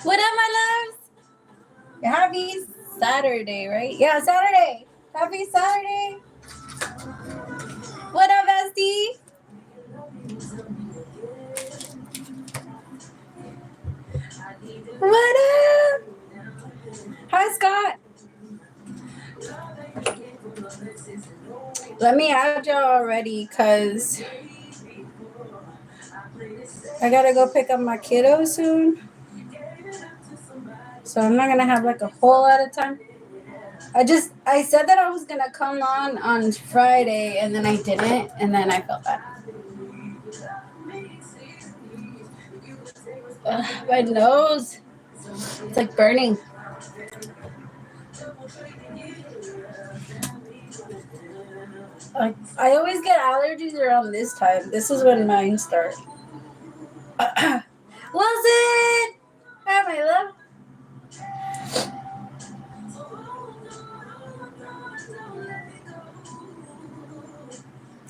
What up, my loves? Happy Saturday, right? Yeah, Saturday. Happy Saturday. What up, Bestie? What up? Hi, Scott. Let me add y'all already because I gotta go pick up my kiddo soon. So I'm not gonna have like a whole lot of time. I said that I was gonna come on Friday and then I didn't, and then I felt bad. My nose, it's like burning. I always get allergies around this time. This is when mine start. Wilson! Hi, my love.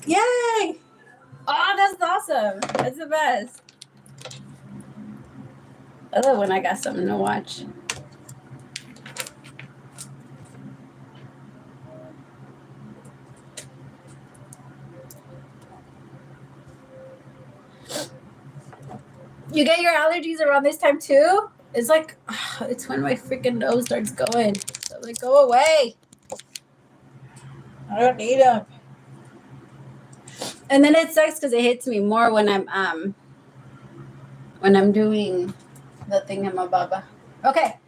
Yay! Oh, that's awesome. That's the best. I love when I got something to watch. You get your allergies around this time too? It's like, it's when my freaking nose starts going. So like, go away. I don't need them. And then it sucks because it hits me more when I'm doing the thingamababa. Okay,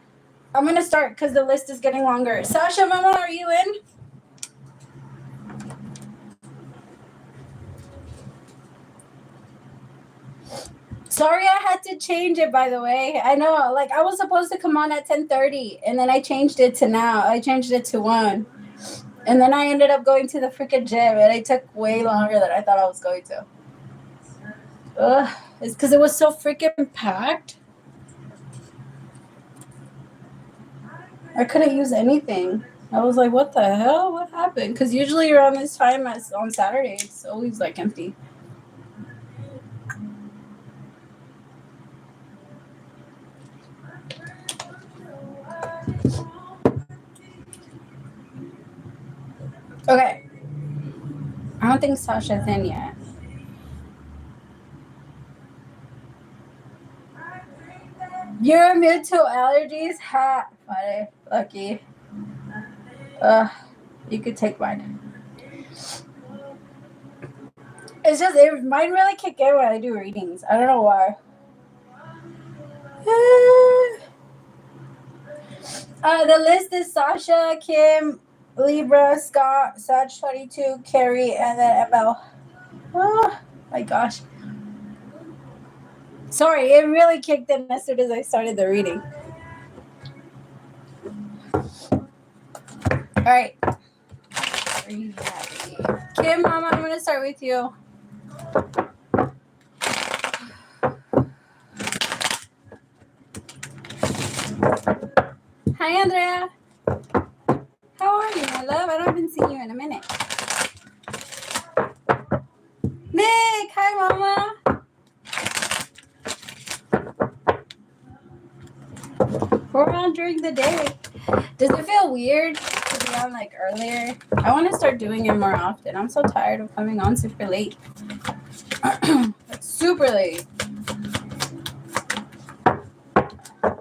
I'm gonna start because the list is getting longer. Sasha, Mama, are you in? Sorry, I had to change it, by the way. I know, like, I was supposed to come on at 10:30, and then I changed it to now. I changed it to 1. And then I ended up going to the freaking gym, and it took way longer than I thought I was going to. Ugh, it's because it was so freaking packed. I couldn't use anything. I was like, what the hell? What happened? Because usually around this time on Saturday, it's always, like, empty. Okay. I don't think Sasha's in yet. You're immune to allergies? Ha! Funny. Lucky. You could take mine. It's just, mine really kick in when I do readings. I don't know why. The list is Sasha, Kim, Libra, Scott, Sag 22, Carrie, and then ML. Oh my gosh. Sorry, it really kicked in as soon as I started the reading. All right. Kim, Mama, I'm going to start with you. Hi, Andrea. How are you, my love? I haven't seen you in a minute. Nick, hi, Mama. We're on during the day. Does it feel weird to be on like earlier? I want to start doing it more often. I'm so tired of coming on super late. Super late.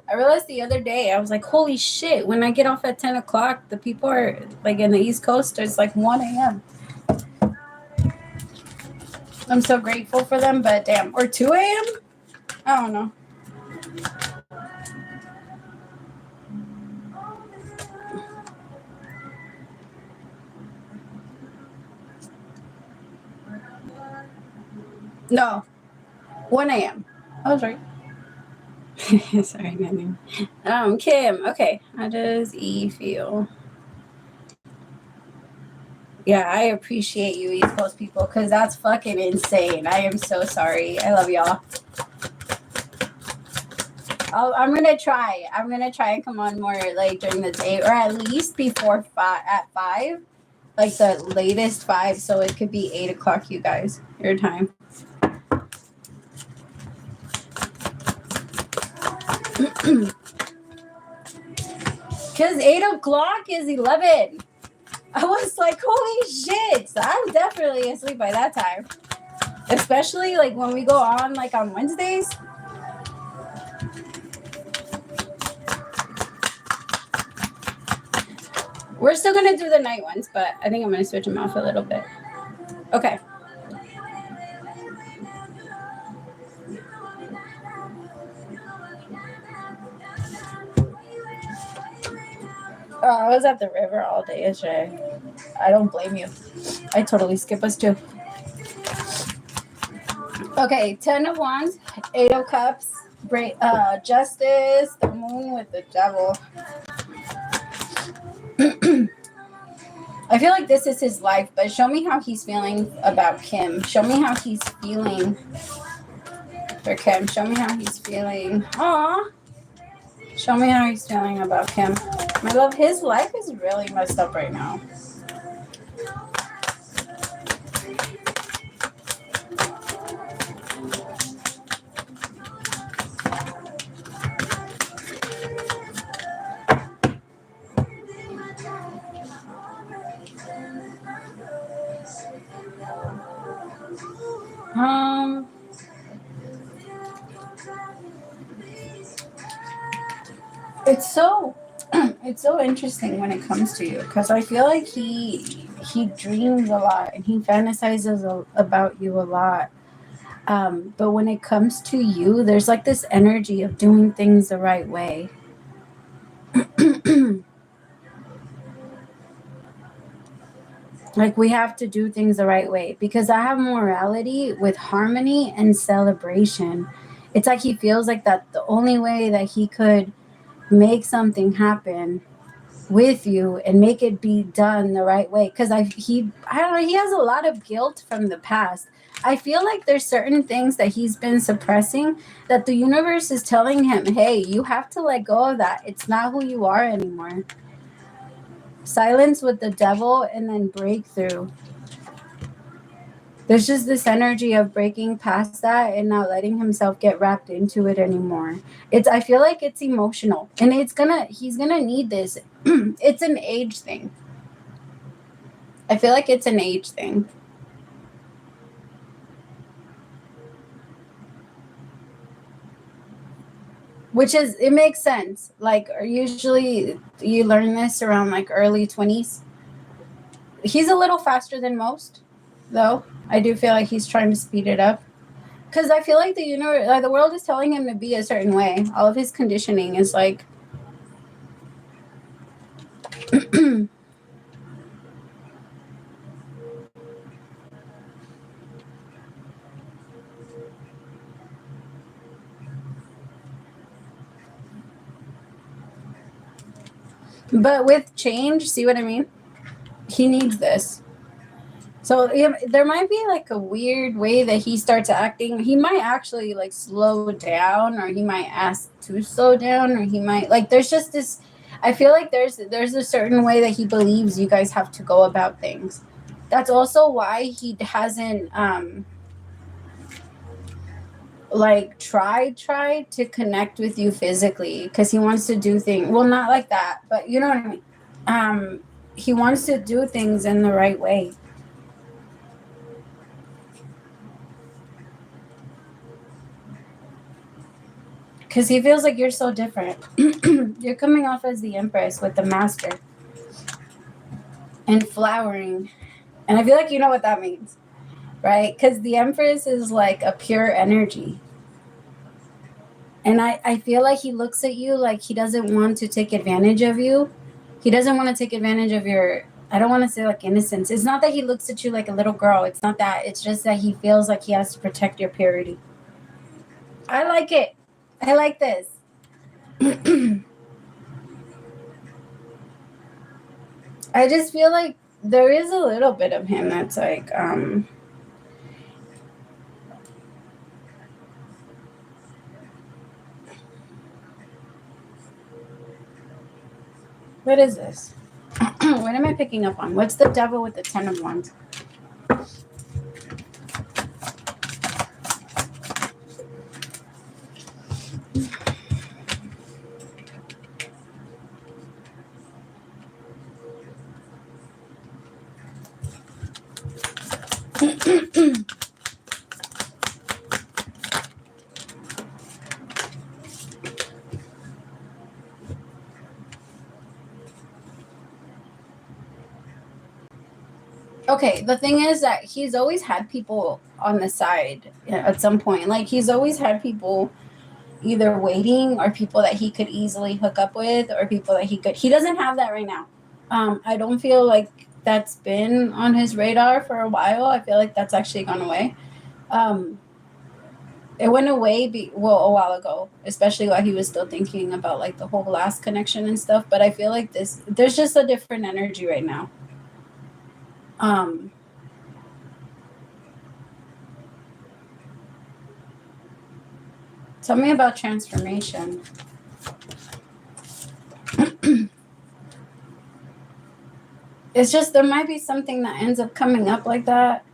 I realized the other day, I was like, holy shit, when I get off at 10 o'clock, the people are like in the East Coast, it's like 1 a.m. I'm so grateful for them, but damn. Or 2 a.m.? I don't know. No. 1 a.m. I was right. Sorry, my name. Kim. Okay. How does E feel? Yeah, I appreciate you, East Coast people, because that's fucking insane. I am so sorry. I love y'all. I'm gonna try. I'm gonna try and come on more like during the day, or at least before 5, like the latest 5, so it could be 8 o'clock. You guys, your time. Because 8 o'clock is 11. I was like, holy shit! So I'm definitely asleep by that time. Especially like when we go on like on Wednesdays. We're still gonna do the night ones, but I think I'm gonna switch them off a little bit. Okay. Oh, I was at the river all day yesterday. I don't blame you. I totally skip us too. Okay, 10 of Wands, 8 of Cups, Justice, the Moon with the Devil. I feel like this is his life, but show me how he's feeling about Kim. Show me how he's feeling for Kim. Show me how he's feeling. Aww. Show me how he's feeling about Kim. My love, his life is really messed up right now. It's so interesting when it comes to you, because I feel like he dreams a lot and he fantasizes about you a lot. But when it comes to you, there's like this energy of doing things the right way. Like we have to do things the right way, because I have morality with harmony and celebration. It's like he feels like that the only way that he could make something happen with you and make it be done the right way, because I don't know, he has a lot of guilt from the past. I feel like there's certain things that he's been suppressing that the universe is telling him, hey, you have to let go of that. It's not who you are anymore. Silence with the Devil and then breakthrough. There's just this energy of breaking past that and not letting himself get wrapped into it anymore. I feel like it's emotional, and he's gonna need this. It's an age thing. I feel like it's an age thing. Which is, it makes sense. Like, usually you learn this around like early 20s. He's a little faster than most, though. I do feel like he's trying to speed it up, because I feel like the world is telling him to be a certain way. All of his conditioning is like but with change, see what I mean? He needs this. So there might be like a weird way that he starts acting. He might actually like slow down, or he might ask to slow down, or he might like, there's just this, I feel like there's a certain way that he believes you guys have to go about things. That's also why he hasn't like tried to connect with you physically, because he wants to do things, well, not like that, but you know what I mean. He wants to do things in the right way. Because he feels like you're so different. You're coming off as the Empress with the Master. And flowering. And I feel like you know what that means. Right? Because the Empress is like a pure energy. And I feel like he looks at you like he doesn't want to take advantage of you. He doesn't want to take advantage of your, I don't want to say like innocence. It's not that he looks at you like a little girl. It's not that. It's just that he feels like he has to protect your purity. I like it. I like this. I just feel like there is a little bit of him that's like, what is this? What am I picking up on? What's the devil with the 10 of Wands? Okay, the thing is that he's always had people on the side at some point. Like, he's always had people either waiting or people that he could easily hook up with or people that he could. He doesn't have that right now. I don't feel like that's been on his radar for a while. I feel like that's actually gone away. It went away, a while ago, especially while he was still thinking about like the whole last connection and stuff. But I feel like there's just a different energy right now. Tell me about transformation. It's just there might be something that ends up coming up like that.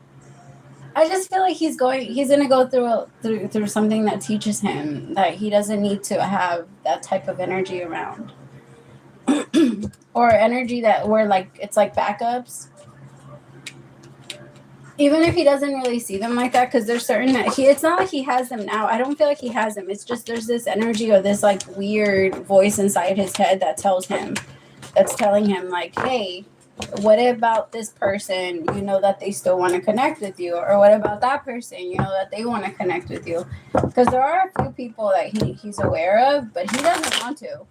I just feel like he's gonna go through something that teaches him that he doesn't need to have that type of energy around. Or energy that where like it's like backups. Even if he doesn't really see them like that, because there's certain that it's not like he has them now. I don't feel like he has them. It's just there's this energy or this like weird voice inside his head that's telling him like, hey, what about this person? You know that they still want to connect with you, or what about that person? You know that they want to connect with you, because there are a few people that he's aware of, but he doesn't want to.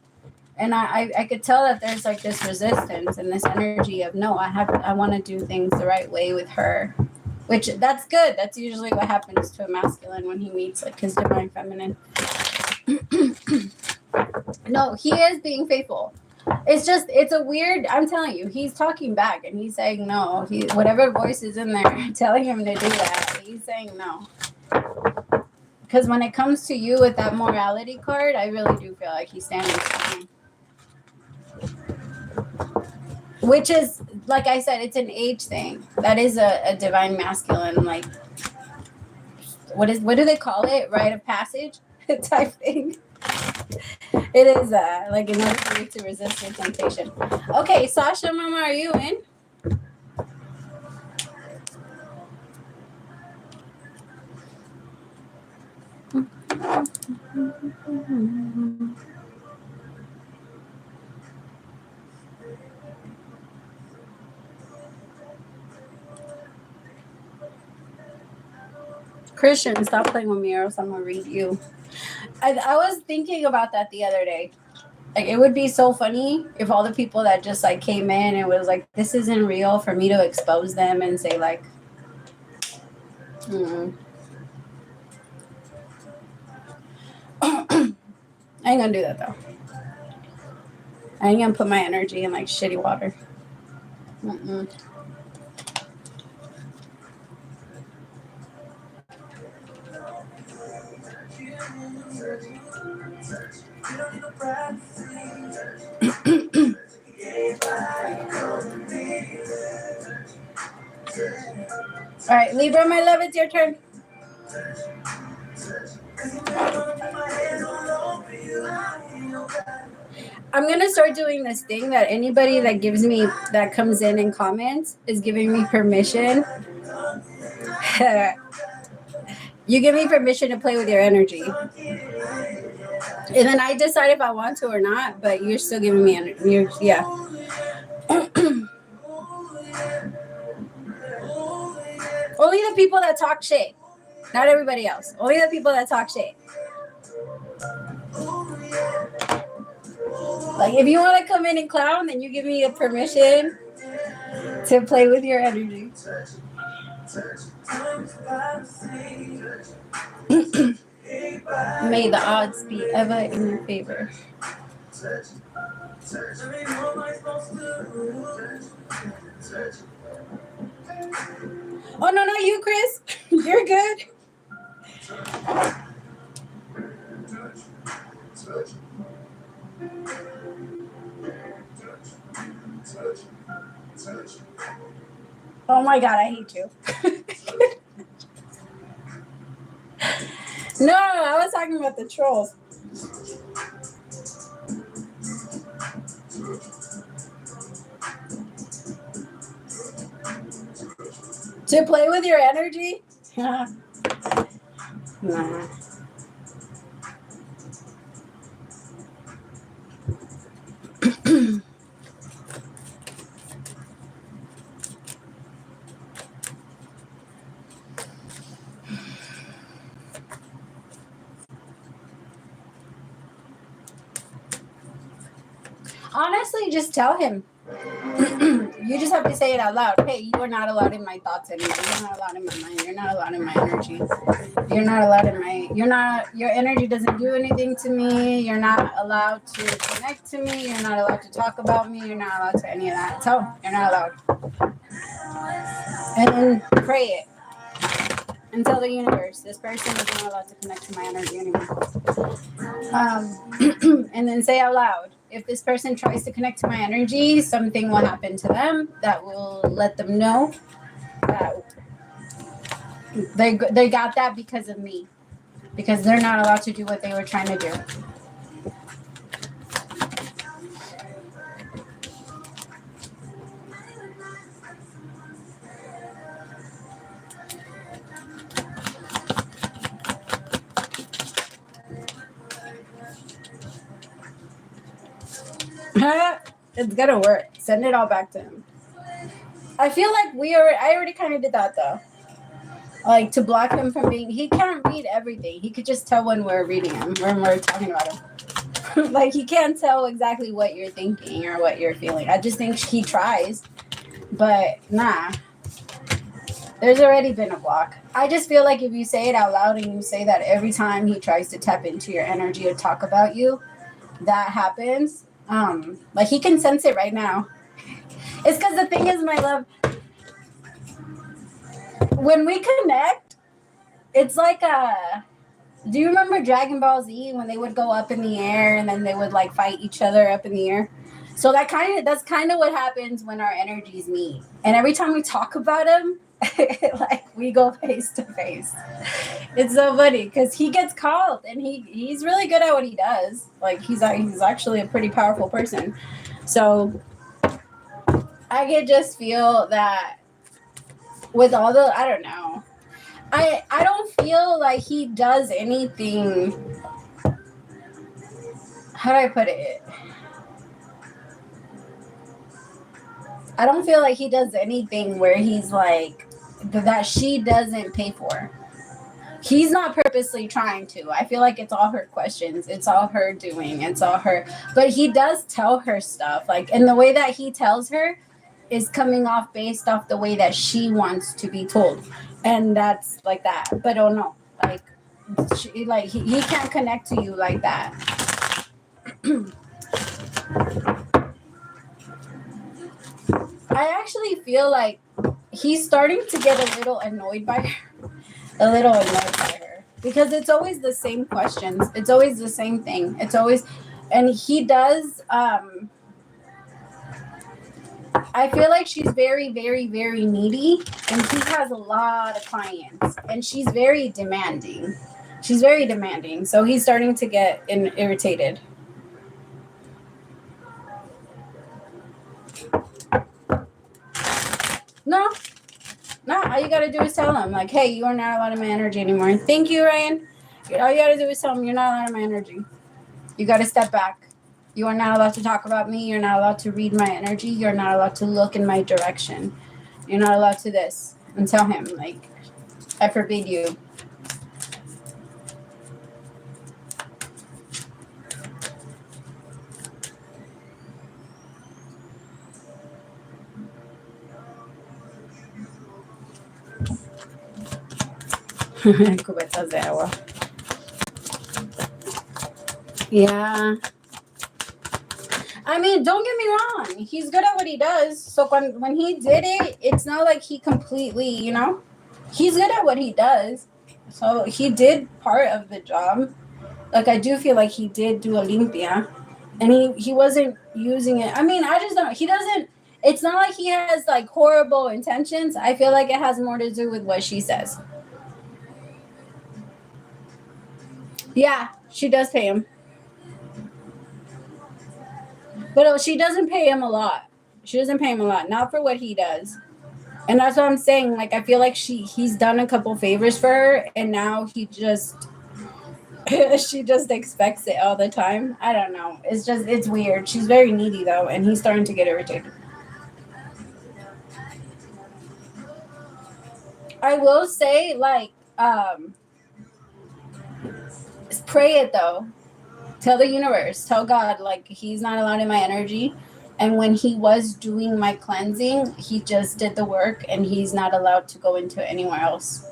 And I could tell that there's like this resistance and this energy of no, I want to do things the right way with her. Which, that's good. That's usually what happens to a masculine when he meets like his divine feminine. No, he is being faithful. It's a weird, I'm telling you, he's talking back and he's saying no. Whatever voice is in there telling him to do that, he's saying no. Because when it comes to you with that morality card, I really do feel like he's standing strong. Which is, like I said, it's an age thing. That is a divine masculine, like, what do they call it? Rite of passage type thing. It is like in order for you to resist your temptation. Okay, Sasha, Mama, are you in? Christian, stop playing with me or else I'm going to read you. I was thinking about that the other day. Like, it would be so funny if all the people that just, like, came in and was like, this isn't real, for me to expose them and say, like, I ain't going to do that, though. I ain't going to put my energy in, like, shitty water. All right, Libra, my love, it's your turn. I'm going to start doing this thing that anybody that comes in and comments is giving me permission. You give me permission to play with your energy. And then I decide if I want to or not, but you're still giving me energy. Yeah. Only the people that talk shit. Not everybody else. Only the people that talk shit. Like, if you want to come in and clown, then you give me a permission to play with your energy. May the odds be ever in your favor. Oh, no, not you, Chris. You're good. Oh my God, I hate you. No, I was talking about the trolls. To play with your energy? Nah. Honestly, just tell him. You just have to say it out loud. Hey, you are not allowed in my thoughts anymore. You're not allowed in my mind. You're not allowed in my energy. You're not allowed in my... Your energy doesn't do anything to me. You're not allowed to connect to me. You're not allowed to talk about me. You're not allowed to any of that. Tell him you're not allowed. And then pray it. And tell the universe, this person is not allowed to connect to my energy anymore. And then say out loud, if this person tries to connect to my energy, something will happen to them that will let them know that they got that because of me. Because they're not allowed to do what they were trying to do. It's gonna work. Send it all back to him. I feel like I already kind of did that though. Like, to block him from being... He can't read everything. He could just tell when we're reading him, when we're talking about him. Like, he can't tell exactly what you're thinking or what you're feeling. I just think he tries. But, nah. There's already been a block. I just feel like if you say it out loud and you say that every time he tries to tap into your energy or talk about you, that happens. Like, he can sense it right now. It's because the thing is, my love, when we connect, it's like do you remember Dragon Ball Z when they would go up in the air and then they would like fight each other up in the air? So that's kind of what happens when our energies meet. And every time we talk about him, like, we go face to face. It's so funny because he gets called and he's really good at what he does. Like, he's actually a pretty powerful person. So I could just feel that with all the... I don't know. I don't feel like he does anything... How do I put it? I don't feel like he does anything where he's like... that she doesn't pay for. He's not purposely trying to. I feel like it's all her questions. It's all her doing. It's all her. But he does tell her stuff. Like, and the way that he tells her is coming off based off the way that she wants to be told. And that's like that. But oh no. Like, he can't connect to you like that. I actually feel like he's starting to get a little annoyed by her. Because it's always the same questions. It's always the same thing. It's always... And he does... I feel like she's very, very, very needy. And he has a lot of clients. And she's very demanding. So he's starting to get irritated. No, all you gotta do is tell him, like, hey, you are not allowed in my energy anymore. Thank you, Ryan. All you gotta do is tell him you're not allowed in my energy. You got to step back. You are not allowed to talk about me. You're not allowed to read my energy. You're not allowed to look in my direction. You're not allowed to this. And tell him, like, I forbid you. Cubetas de agua. Yeah. I mean, don't get me wrong. He's good at what he does. So when he did it, it's not like he completely, you know, he's good at what he does. So he did part of the job. Like, I do feel like he did do a limpia. And he wasn't using it. I mean, I just don't. He doesn't. It's not like he has, like, horrible intentions. I feel like it has more to do with what she says. Yeah, she does pay him. But she doesn't pay him a lot. She doesn't pay him a lot. Not for what he does. And that's what I'm saying. Like, I feel like he's done a couple favors for her, and now he just she just expects it all the time. I don't know. It's weird. She's very needy though, and he's starting to get irritated. I will say, like, pray it though. Tell the universe, tell God, like, he's not allowed in my energy. And when he was doing my cleansing, he just did the work, and he's not allowed to go into anywhere else.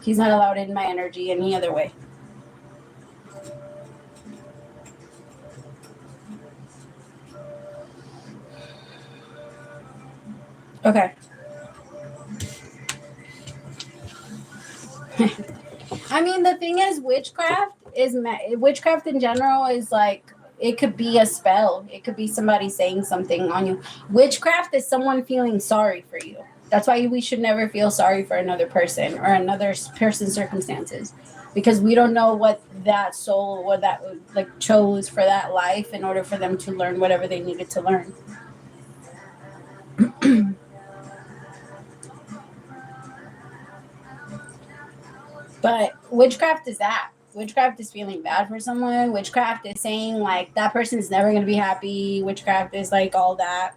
He's not allowed in my energy any other way. Okay. I mean, the thing is, witchcraft in general is like, it could be a spell. It could be somebody saying something on you. Witchcraft is someone feeling sorry for you. That's why we should never feel sorry for another person or another person's circumstances, because we don't know what that soul, what that, like, chose for that life in order for them to learn whatever they needed to learn. But witchcraft is that. Witchcraft is feeling bad for someone. Witchcraft is saying, like, that person is never going to be happy. Witchcraft is, like, all that.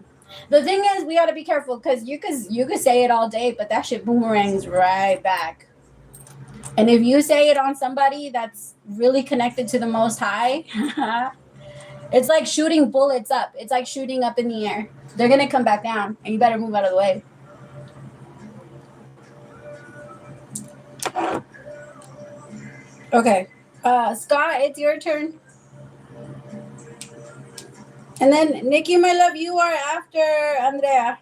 The thing is, we got to be careful, because you could say it all day, but that shit boomerangs right back. And if you say it on somebody that's really connected to the Most High, it's like shooting bullets up. It's like shooting up in the air. They're going to come back down, and you better move out of the way. Okay. Scott, it's your turn. And then, Nikki, my love, you are after Andrea.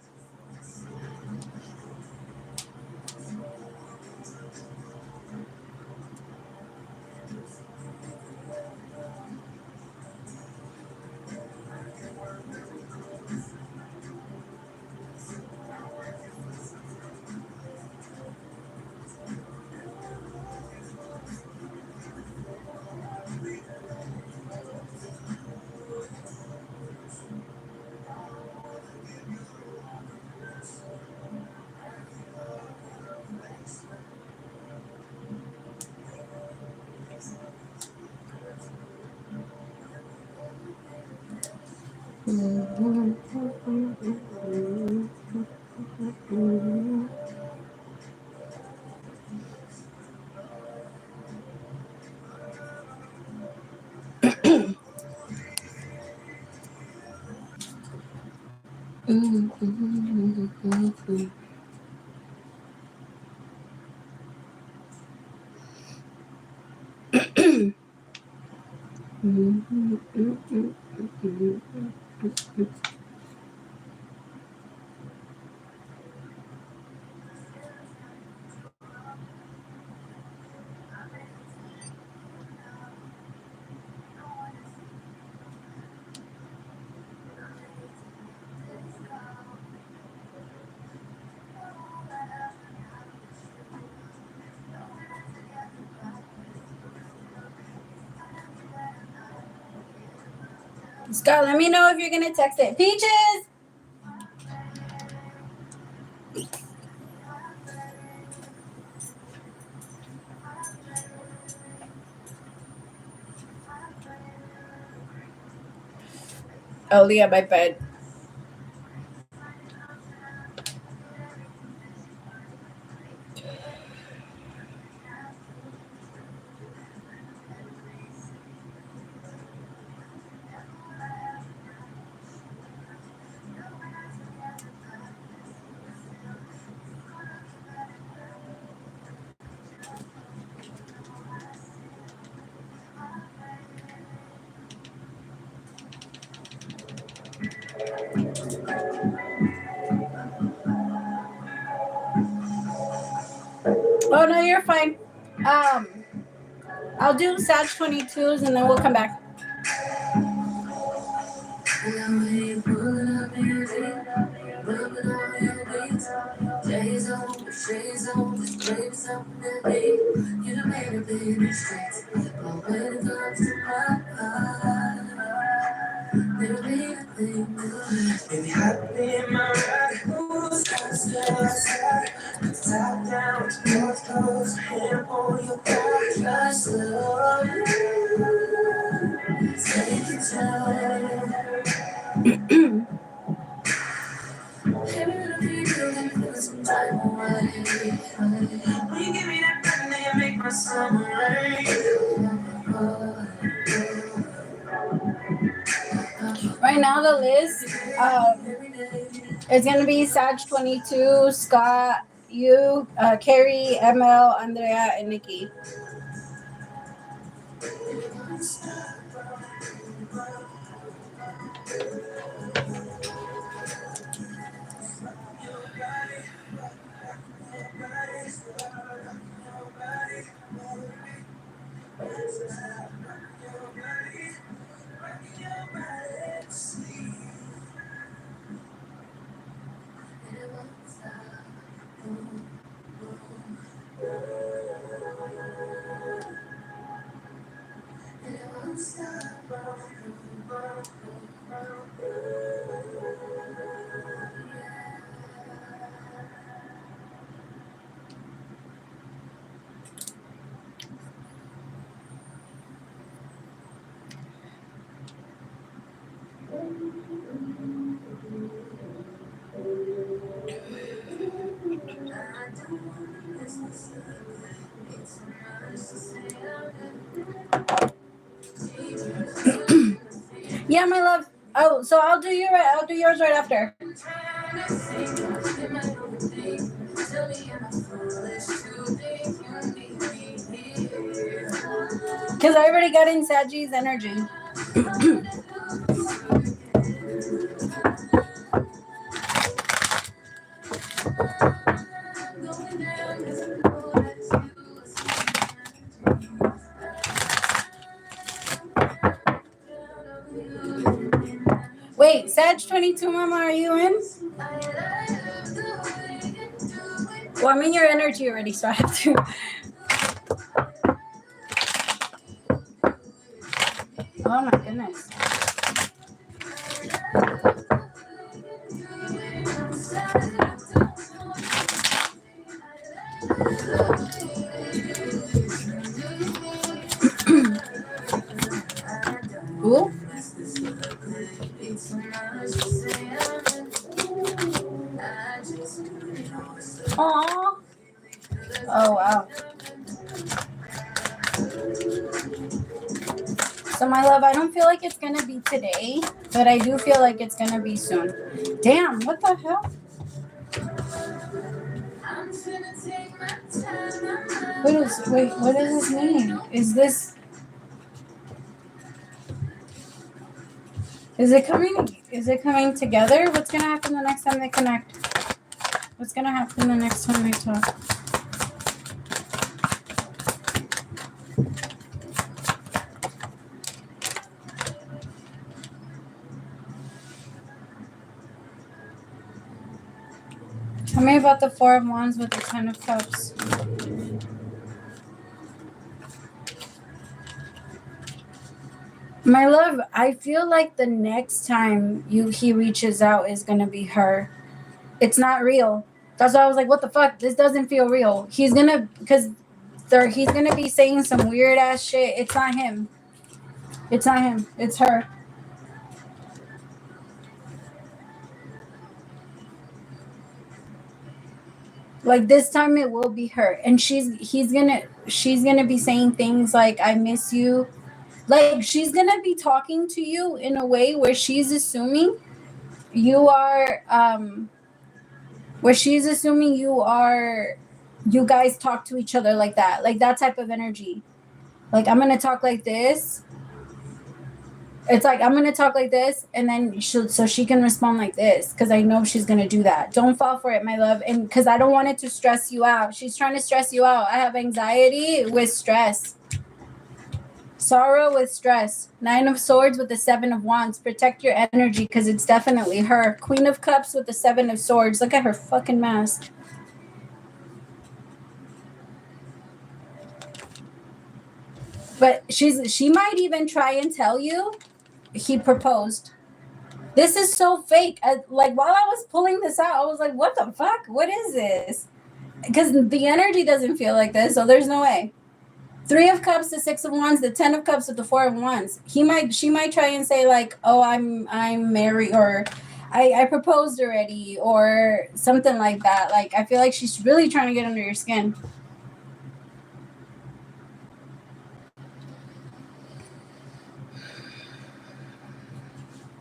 Scott, let me know if you're going to text it. Peaches! I'll lay at my bed. Oh no, you're fine. I'll do Sag 22s and then we'll come back. Right now the list is gonna be Sag 22, Scott, you, Carrie, ML, Andrea, and Nikki. Yeah, my love. Oh, so I'll do yours right after. Because I already got in Sagi's energy. Wait, Sag 22, Mama, are you in? Well, I'm in your energy already, so I have to. Oh my goodness. Ooh. Aww. Oh, wow. So, my love, I don't feel like it's going to be today, but I do feel like it's going to be soon. Damn, what the hell? What does this mean? Is it coming together? What's going to happen the next time they connect? What's going to happen the next time they talk? Tell me about the Four of Wands with the Ten of Cups. My love, I feel like the next time he reaches out is going to be her. It's not real. That's why I was like, what the fuck? This doesn't feel real. He's going to be saying some weird ass shit. It's not him. It's her. Like this time it will be her, and she's gonna be saying things like, I miss you. Like she's gonna be talking to you in a way where she's assuming you are you guys talk to each other like that, type of energy. Like I'm gonna talk like this. It's like I'm gonna talk like this, and then so she can respond like this, because I know she's gonna do that. Don't fall for it, my love, and because I don't want it to stress you out. She's trying to stress you out. I have anxiety with stress, sorrow with stress. 9 of Swords with the 7 of Wands. Protect your energy, because it's definitely her. Queen of Cups with the 7 of Swords. Look at her fucking mask. But she might even try and tell you he proposed. This is so fake. Like while I was pulling this out, I was like, what the fuck? What is this? Because the energy doesn't feel like this, so there's no way. 3 of Cups, the 6 of Wands, the 10 of Cups with the 4 of Wands. She might try and say like, oh, I'm married, or I proposed already, or something like that. Like I feel like she's really trying to get under your skin.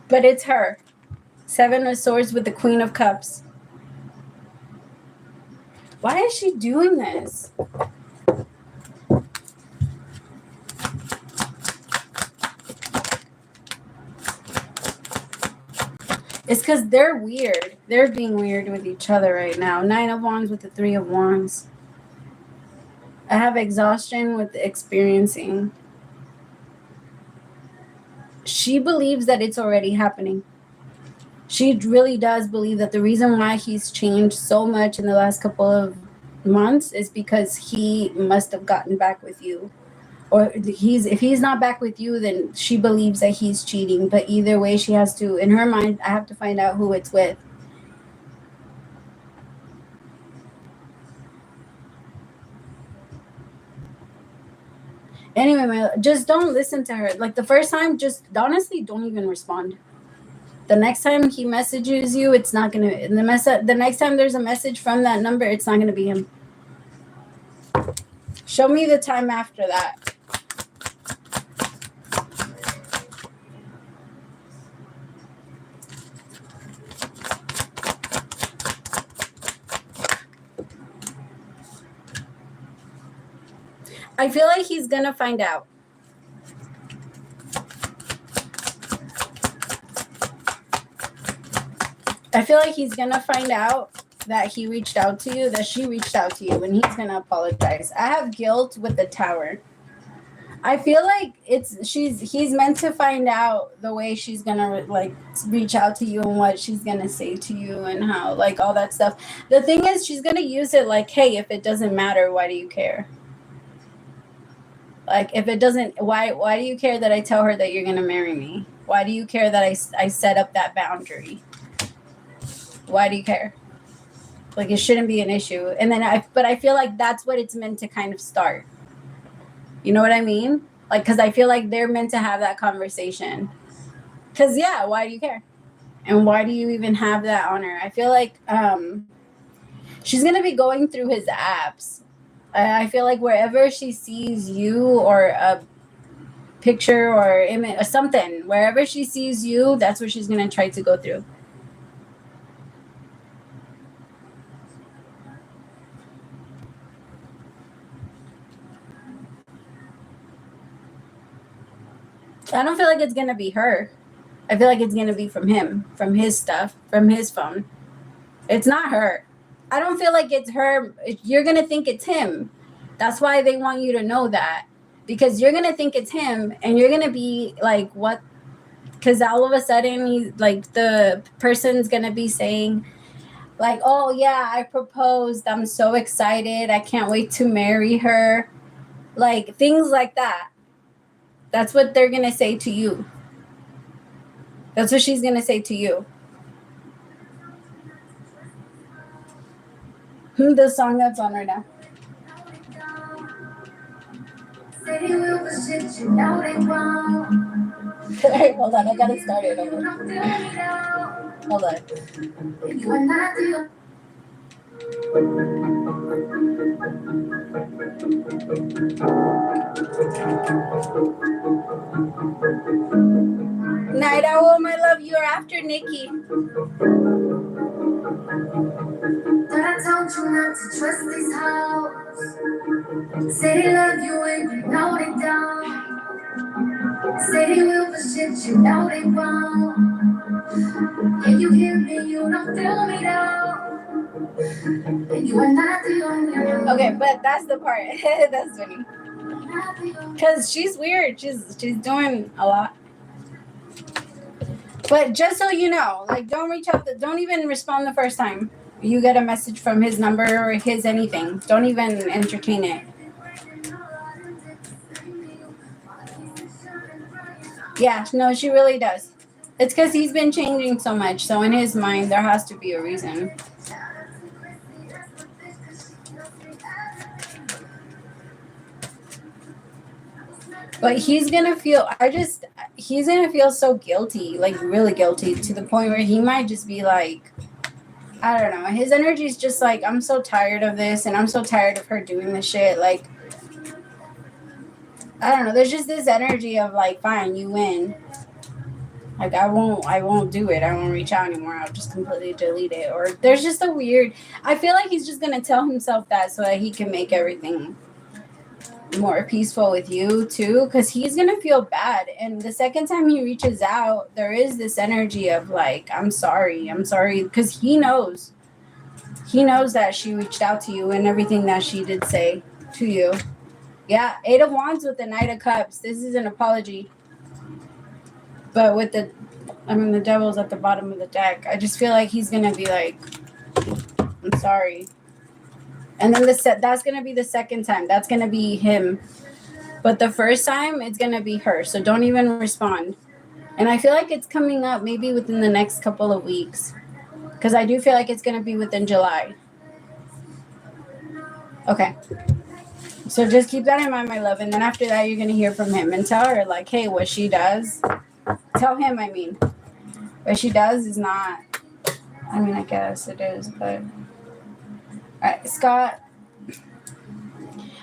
But it's her. 7 of Swords with the Queen of Cups. Why is she doing this? It's because they're weird. They're being weird with each other right now. 9 of Wands with the 3 of Wands. I have exhaustion with experiencing. She believes that it's already happening. She really does believe that the reason why he's changed so much in the last couple of months is because he must have gotten back with you. Or if he's not back with you, then she believes that he's cheating. But either way, she has to, in her mind, I have to find out who it's with. Anyway, just don't listen to her. Like the first time, just honestly don't even respond. The next time he messages you, it's not gonna. The next time there's a message from that number, it's not gonna be him. Show me the time after that. I feel like he's gonna find out. I feel like he's gonna find out that he reached out to you, that she reached out to you, and he's gonna apologize. I have guilt with the Tower. I feel like he's meant to find out the way she's gonna like reach out to you and what she's gonna say to you and how, like, all that stuff. The thing is, she's gonna use it like, hey, if it doesn't matter, why do you care? Like, if it doesn't, why do you care that I tell her that you're gonna marry me? Why do you care that I set up that boundary? Why do you care? Like, it shouldn't be an issue. And then I feel like that's what it's meant to kind of start. You know what I mean? Like, because I feel like they're meant to have that conversation. Because, yeah, why do you care? And why do you even have that on her? I feel like she's going to be going through his apps. I feel like wherever she sees you or a picture or image or something, wherever she sees you, that's what she's going to try to go through. I don't feel like it's going to be her. I feel like it's going to be from him, from his stuff, from his phone. It's not her. I don't feel like it's her. You're going to think it's him. That's why they want you to know that. Because you're going to think it's him and you're going to be like, what? Because all of a sudden, the person's going to be saying, like, oh, yeah, I proposed. I'm so excited. I can't wait to marry her. Like, things like that. That's what they're going to say to you. That's what she's going to say to you. The song that's on right now. Hey, hold on. I got it started over. Hold on. Night Owl, my love, you're after Nikki. But I told you not to trust this house. Say they love you and you know they don't. Say they will, but shit, you know they won't. Yeah, you hear me, you don't feel me now. And you are not the only one. Okay, but that's the part. That's funny. Because she's weird. She's doing a lot. But just so you know, like, don't reach out. Don't even respond the first time you get a message from his number or his anything. Don't even entertain it. Yeah, no, she really does. It's because he's been changing so much. So in his mind, there has to be a reason. But he's gonna feel, he's gonna feel so guilty, like really guilty, to the point where he might just be like, I don't know. His energy is just like, I'm so tired of this, and I'm so tired of her doing this shit. Like, I don't know. There's just this energy of like, fine, you win. Like, I won't do it. I won't reach out anymore. I'll just completely delete it. Or there's just a weird, I feel like he's just gonna tell himself that so that he can make everything more peaceful with you too, because he's gonna feel bad. And the second time he reaches out, there is this energy of like, I'm sorry, because he knows that she reached out to you and everything that she did say to you. Yeah, 8 of Wands with the Knight of Cups. This is an apology, but with the Devil's at the bottom of the deck. I just feel like he's gonna be like, I'm sorry. And then that's going to be the second time. That's going to be him. But the first time, it's going to be her. So don't even respond. And I feel like it's coming up maybe within the next couple of weeks. Because I do feel like it's going to be within July. Okay. So just keep that in mind, my love. And then after that, you're going to hear from him. And tell her, like, hey, what she does. Tell him, what she does is not. I guess it is, but... All right, Scott.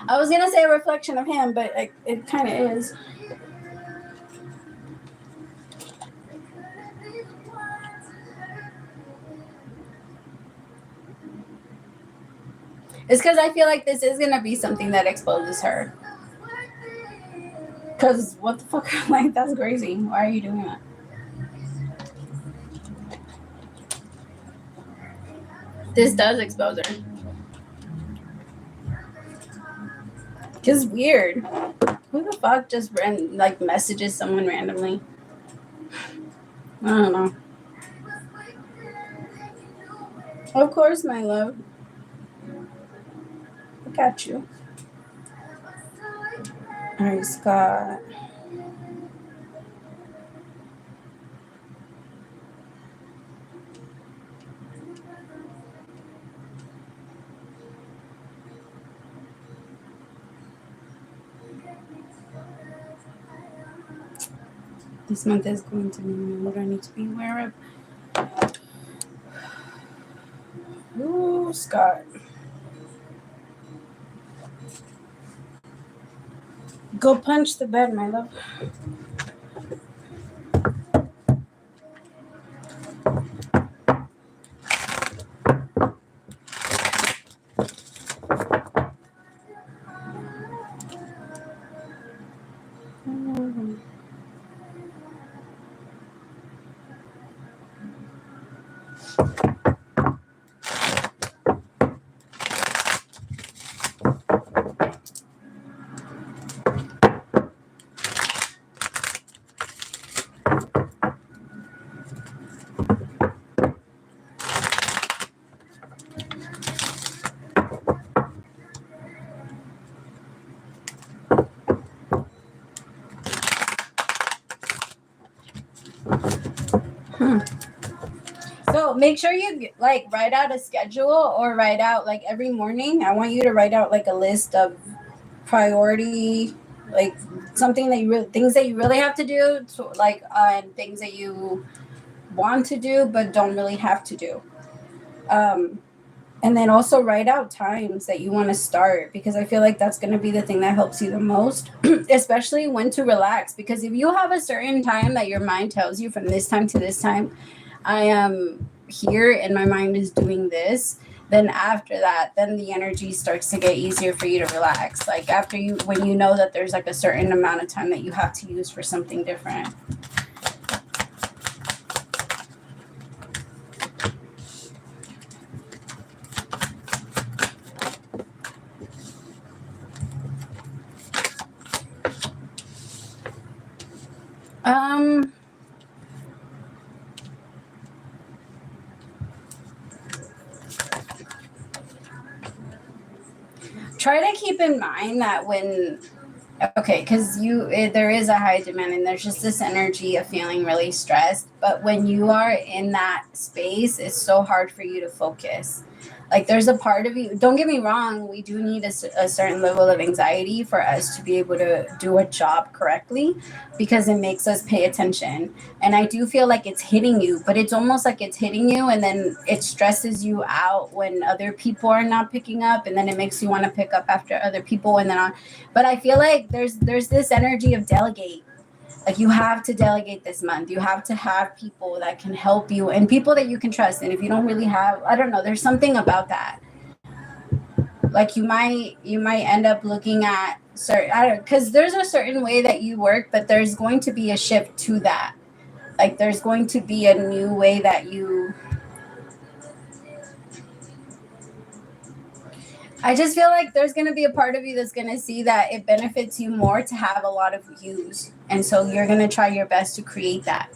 I was going to say a reflection of him, but it kind of is. It's because I feel like this is going to be something that exposes her. Because what the fuck? Like, that's crazy. Why are you doing that? This does expose her. It's weird. Who the fuck just messages someone randomly? I don't know. Of course, my love. Look at you. All right, Scott. This month is going to be what I need to be aware of. Ooh, Scott. Go punch the bed, my love. So make sure you write out a schedule or write out every morning. I want you to write out a list of priority, something that things that you really have to do, and things that you want to do but don't really have to do. And then also write out times that you want to start, because I feel like that's going to be the thing that helps you the most, especially when to relax. Because if you have a certain time that your mind tells you from this time to this time, I am here and my mind is doing this, then after that, then the energy starts to get easier for you to relax. Like after you, when you know that there's like a certain amount of time that you have to use for something different. Try to keep in mind that when, okay, because there is a high demand and there's just this energy of feeling really stressed. But when you are in that space, it's so hard for you to focus. Like there's a part of you, don't get me wrong, we do need a certain level of anxiety for us to be able to do a job correctly, because it makes us pay attention. And I do feel like it's hitting you, but it's almost like it's hitting you and then it stresses you out when other people are not picking up, and then it makes you want to pick up after other people and then on. But I feel like there's this energy of delegate. Like you have to delegate this month. You have to have people that can help you and people that you can trust. And if you don't really have, I don't know, there's something about that. Like you might end up looking at certain, because there's a certain way that you work, but there's going to be a shift to that. Like there's going to be a new way that you, I just feel like there's going to be a part of you that's going to see that it benefits you more to have a lot of views. And so you're going to try your best to create that.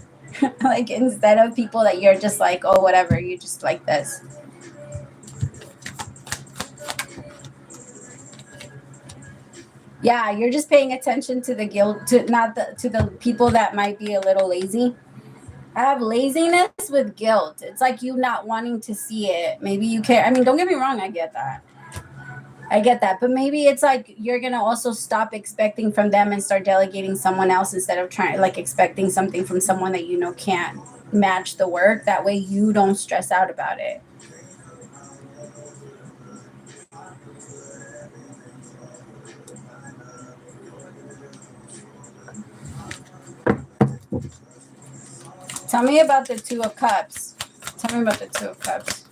Like instead of people that you're just like, oh, whatever, you just like this. Yeah, you're just paying attention to the guilt, to the people that might be a little lazy. I have laziness with guilt. It's like you not wanting to see it. Maybe you care. I mean, don't get me wrong, I get that. But maybe it's like you're going to also stop expecting from them and start delegating someone else instead of trying, like expecting something from someone that you know can't match the work. That way you don't stress out about it. Tell me about the Two of Cups. Tell me about the Two of Cups.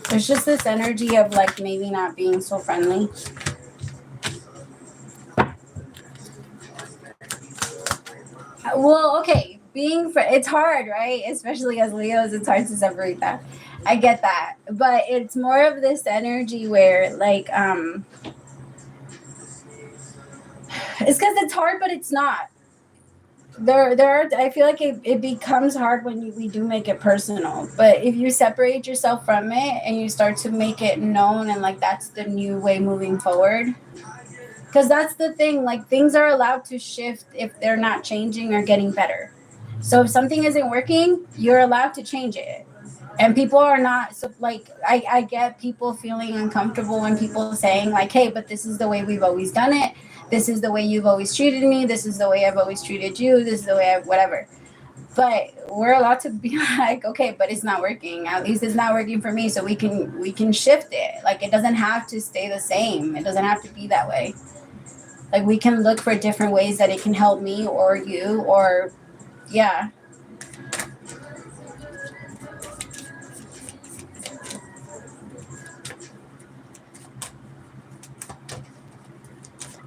There's just this energy of like maybe not being so friendly. Well, okay, it's hard, right? Especially as Leos, it's hard to separate that. I get that, but it's more of this energy where like it's because it's hard, but it's not. There are, I feel like it becomes hard when we do make it personal. But if you separate yourself from it and you start to make it known, and like that's the new way moving forward. Because that's the thing, like things are allowed to shift if they're not changing or getting better. So if something isn't working, you're allowed to change it. And people are not, so like I get people feeling uncomfortable when people saying like, hey, but this is the way we've always done it. This is the way you've always treated me. This is the way I've always treated you. This is the way whatever. But we're allowed to be like, okay, but it's not working. At least it's not working for me. So we can shift it. Like it doesn't have to stay the same. It doesn't have to be that way. Like we can look for different ways that it can help me or you, or yeah.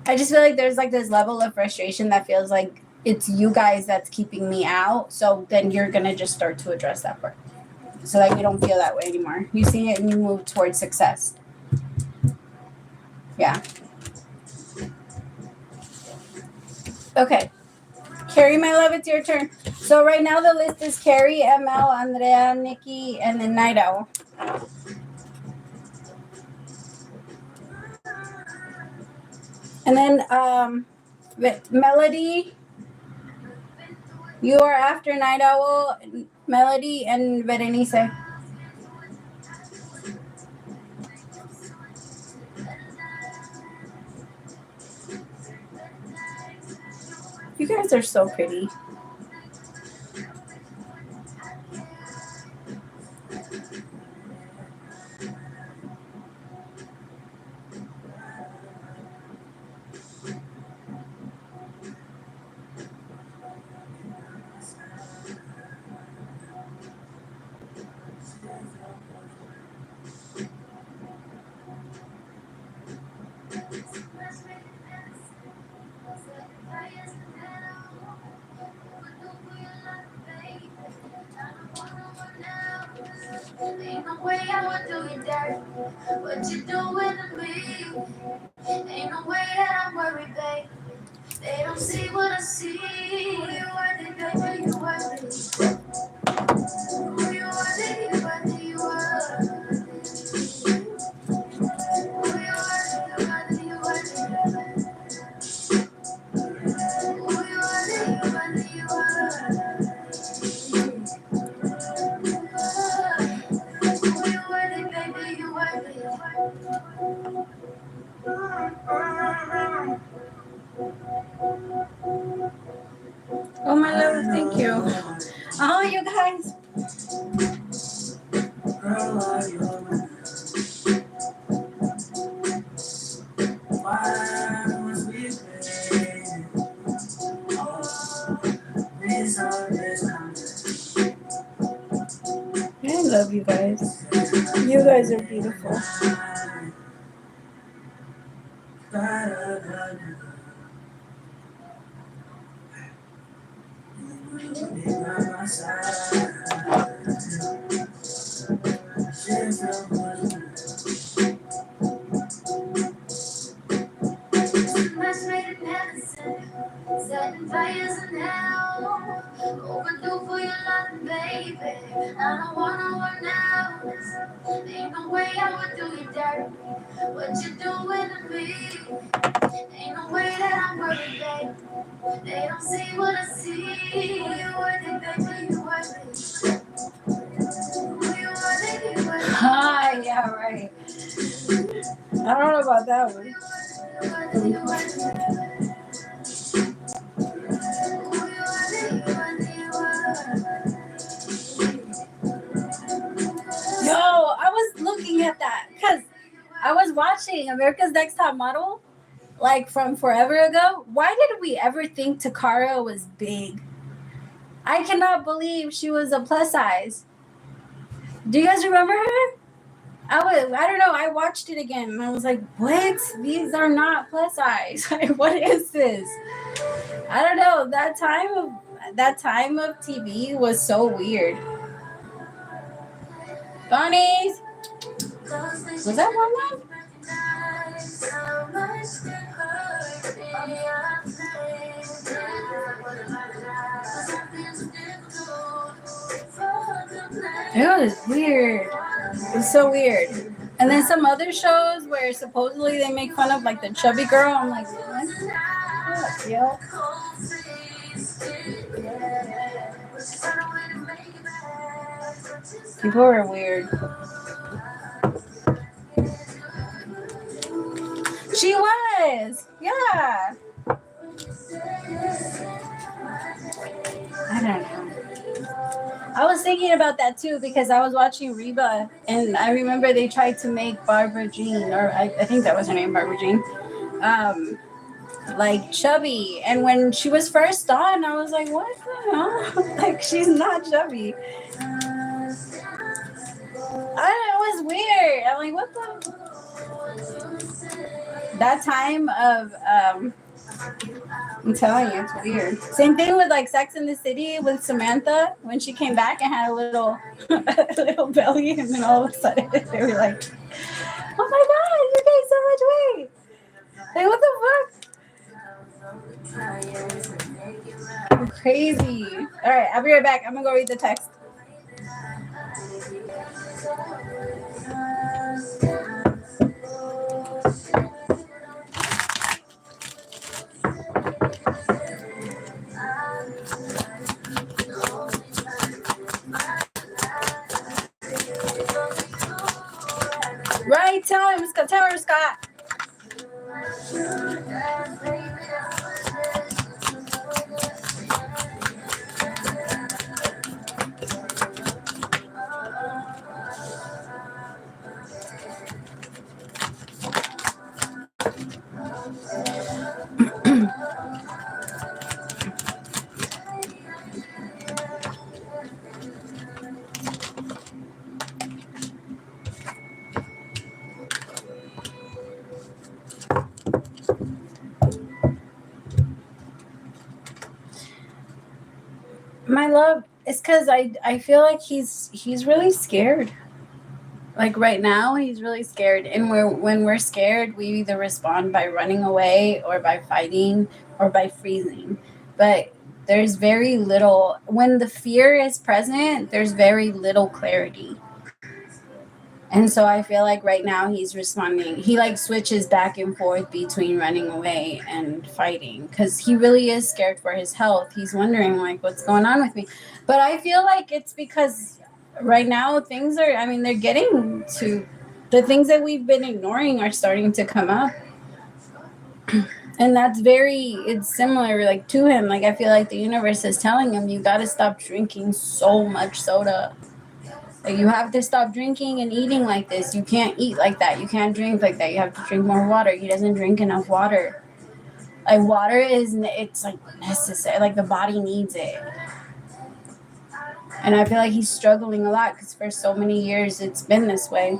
I just feel like there's like this level of frustration that feels like it's you guys that's keeping me out. So then you're going to just start to address that part so that you don't feel that way anymore. You see it and you move towards success. Yeah. Okay. Carrie, my love, it's your turn. So right now the list is Carrie, ML, Andrea, Nikki, and then Night Owl. And then Melody, you are after Night Owl, Melody, and Berenice. You guys are so pretty. Ain't no way I would do you dirty. What you doing to me? Ain't no way that I'm worried, babe. They don't see what I see. Who you are, they baby, you are me. Who you are, they you are, they you are. Who you are, they you are, they you are, they you are. Who you are, they you are, they you are. Who you are, they baby, you are me. Oh, my love, thank you. Oh, you guys. I love you guys. You guys are beautiful. Setting fires in hell. Overdue for your loving, baby. I don't wanna run out. Ain't no way I would do you dirty. What you doing to me? Ain't no way that I'm worried, babe. They don't see what I see. Who you worth it, baby, you worth it. Who you worth it, you worth it. Ah, yeah, right. I don't know about that one. Yo, I was looking at that because I was watching America's Next Top Model, like from forever ago. Why did we ever think Takara was big? I cannot believe she was a plus size. Do you guys remember her? I don't know. I watched it again and I was like, what? These are not plus size. Like, what is this? I don't know. That time of TV was so weird. Bunnies. Was that one? It was weird. It was so weird. And then some other shows where supposedly they make fun of like the chubby girl. I'm like, what? Yo. People are weird. She was. Yeah. I don't know. I was thinking about that too because I was watching Reba and I remember they tried to make Barbara Jean, or I think that was her name, Barbara Jean, like chubby. And when she was first on, I was like, what the hell? Like, she's not chubby. I don't know, it was weird. I'm like, what the? That time of, I'm telling you, it's weird. Same thing with like Sex in the City with Samantha when she came back and had a little, a little belly, and then all of a sudden they were like, "Oh my God, you gained so much weight!" Like, what the fuck? Crazy. All right, I'll be right back. I'm gonna go read the text. Right time, Scott. Scott. My love, it's because I feel like he's really scared. Like right now, he's really scared. And when we're scared, we either respond by running away or by fighting or by freezing. But there's very little, when the fear is present, there's very little clarity. And so I feel like right now he's responding. He like switches back and forth between running away and fighting because he really is scared for his health. He's wondering like what's going on with me. But I feel like it's because right now things are, I mean, they're getting to the things that we've been ignoring are starting to come up. And that's it's similar like to him. Like I feel like the universe is telling him you got to stop drinking so much soda. Like you have to stop drinking and eating like this. You can't eat like that. You can't drink like that. You have to drink more water. He doesn't drink enough water. Like water it's like necessary. Like the body needs it. And I feel like he's struggling a lot because for so many years it's been this way.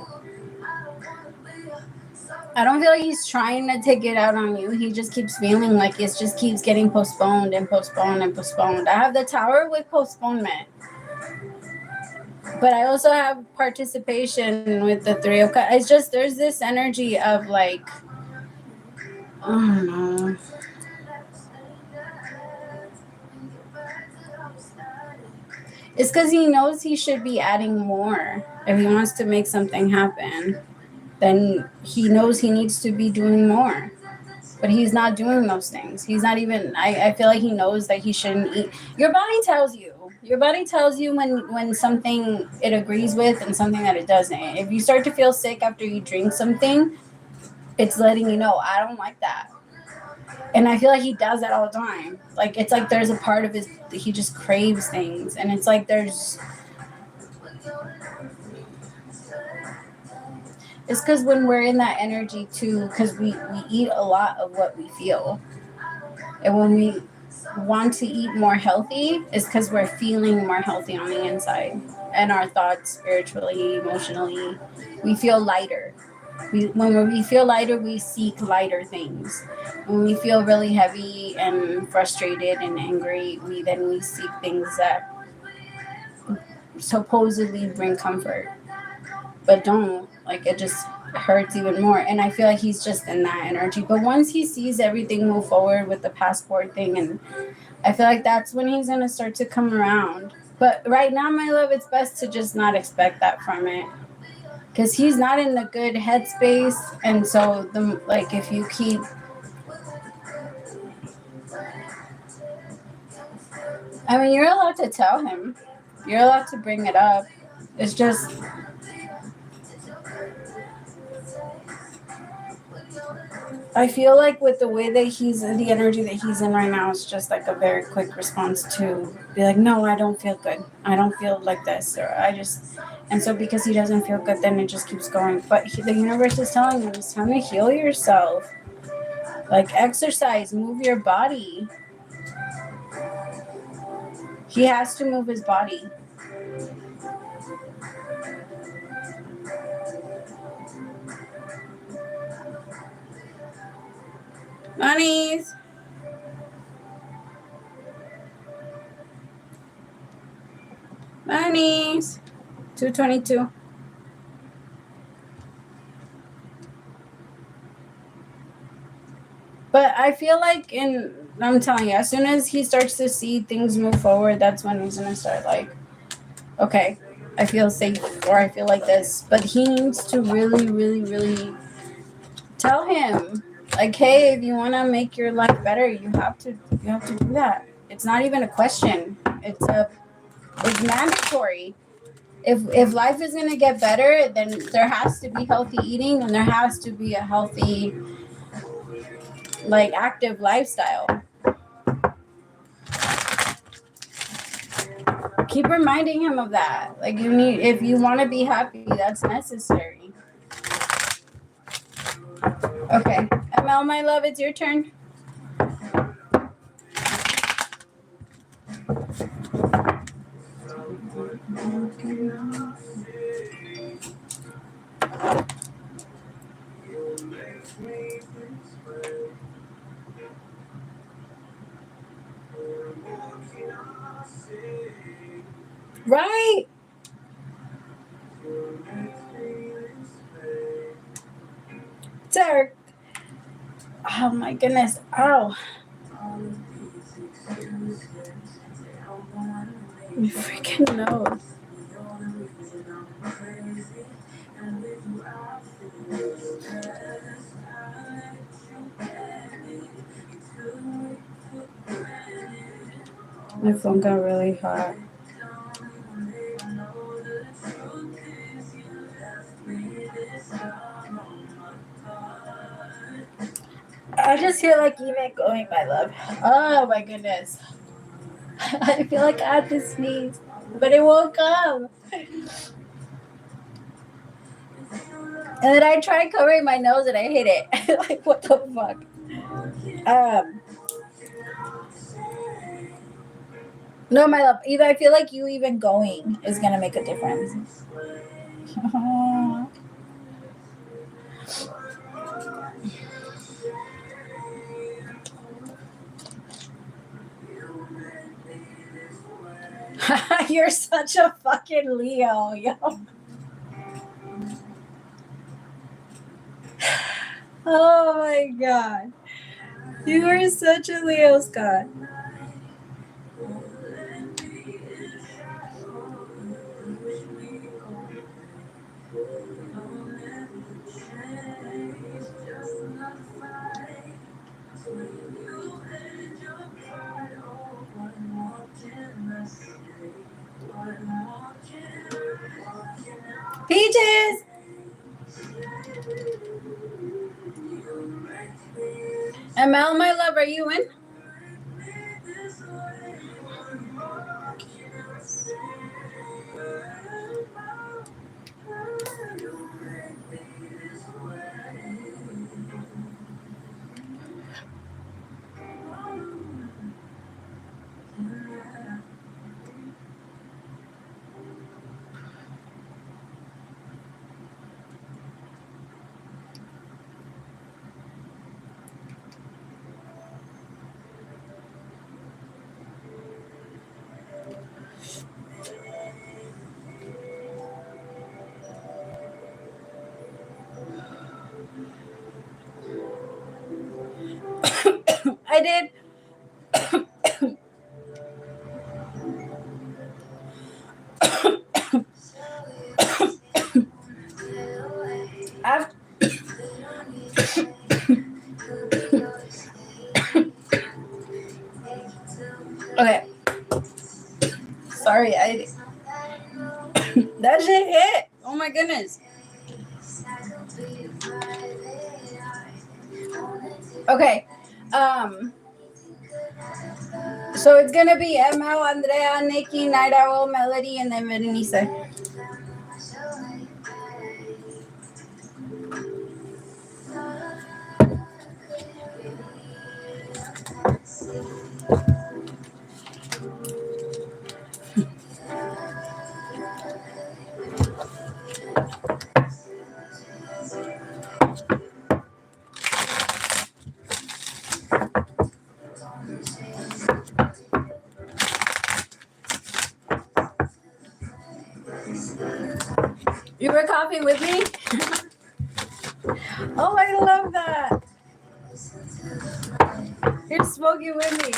I don't feel like he's trying to take it out on you. He just keeps feeling like it just keeps getting postponed and postponed and postponed. I have the Tower with postponement. But I also have participation with the Three of Cups. It's just there's this energy of like, I don't know. It's because he knows he should be adding more. If he wants to make something happen, then he knows he needs to be doing more. But he's not doing those things. He's not even, I feel like he knows that he shouldn't eat. Your body tells you. Your body tells you when something it agrees with and something that it doesn't. If you start to feel sick after you drink something, it's letting you know, I don't like that. And I feel like he does that all the time. Like, it's like there's a part of he just craves things. And it's like it's because when we're in that energy too, because we eat a lot of what we feel. And when we want to eat more healthy, it's because we're feeling more healthy on the inside. And our thoughts, spiritually, emotionally, we feel lighter. When we feel lighter, we seek lighter things. When we feel really heavy and frustrated and angry, we seek things that supposedly bring comfort, but don't. Like it just hurts even more. And I feel like he's just in that energy. But once he sees everything move forward with the passport thing, and I feel like that's when he's gonna start to come around. But right now, my love, it's best to just not expect that from it. Because he's not in a good headspace, and so if you keep, I mean, you're allowed to tell him, you're allowed to bring it up. It's just, I feel like with the way that the energy that he's in right now, it's just like a very quick response to be like, no, I don't feel good. I don't feel like this, or and so because he doesn't feel good, then it just keeps going. But the universe is telling him it's time to heal yourself. Like exercise, move your body. He has to move his body. Monies. Monies. 222. But I feel like I'm telling you, as soon as he starts to see things move forward, that's when he's gonna start like, okay, I feel safe, or I feel like this. But he needs to really, really, really tell him, like, hey, if you wanna make your life better, you have to do that. It's not even a question. It's mandatory. If life is gonna get better, then there has to be healthy eating, and there has to be a healthy, like, active lifestyle. Keep reminding him of that. Like, if you want to be happy, that's necessary. Okay, ML, my love, it's your turn. Right. Dark. Oh my goodness. Ow. My freaking nose. My phone got really hot. I just feel like even going, my love. Oh my goodness. I feel like I had to sneeze, but it won't come. And then I tried covering my nose and I hate it. Like, what the fuck? No, my love. Either I feel like you even going is gonna make a difference. You're such a fucking Leo, yo. Oh my god. You are such a Leo, Scott. Peaches! ML, my love, are you in? I did. Okay. Sorry, that shit hit. Oh my goodness. Okay. So it's gonna be Emma, Andrea, Nikki, Night Owl, Melody, and then Berenice. You were coughing with me? Oh, I love that. You're smoking with me.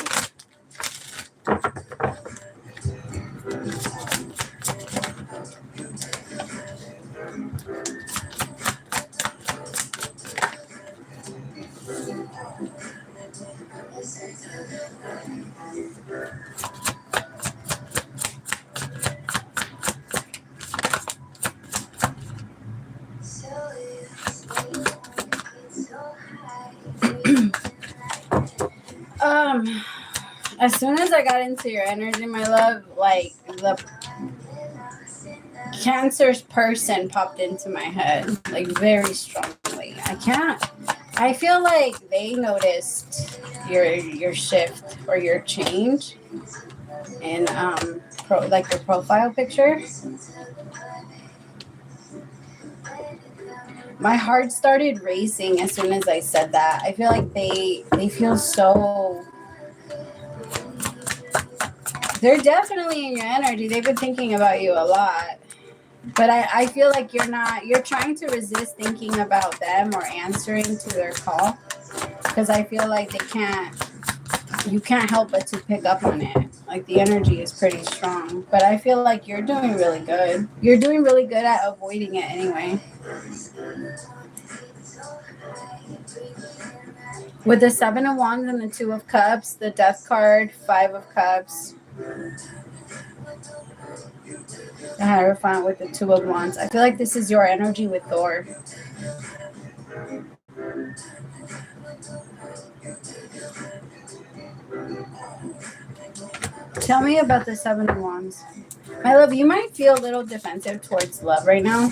As soon as I got into your energy, my love, like the Cancer's person popped into my head, like very strongly. I feel like they noticed your shift or your change in like your profile picture. My heart started racing as soon as I said that. I feel like they feel so. They're definitely in your energy. They've been thinking about you a lot. But I feel like you're trying to resist thinking about them or answering to their call, because I feel like you can't help but to pick up on it. Like the energy is pretty strong, but I feel like you're doing really good. You're doing really good at avoiding it anyway. With the 7 of Wands and the 2 of Cups, the Death card, 5 of Cups, the Hierophant with the 2 of Wands. I feel like this is your energy with Thor. Tell me about the 7 of Wands. My love, you might feel a little defensive towards love right now.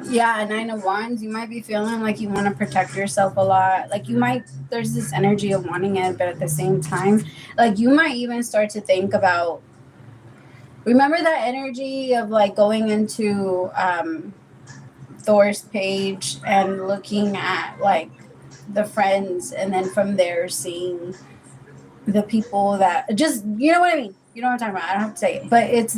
Yeah, 9 of Wands, you might be feeling like you want to protect yourself a lot. Like there's this energy of wanting it, but at the same time, like you might even start to think about, remember that energy of like going into Thor's page and looking at like the friends, and then from there seeing the people that just, you know what I mean? You know what I'm talking about? I don't have to say it, but it's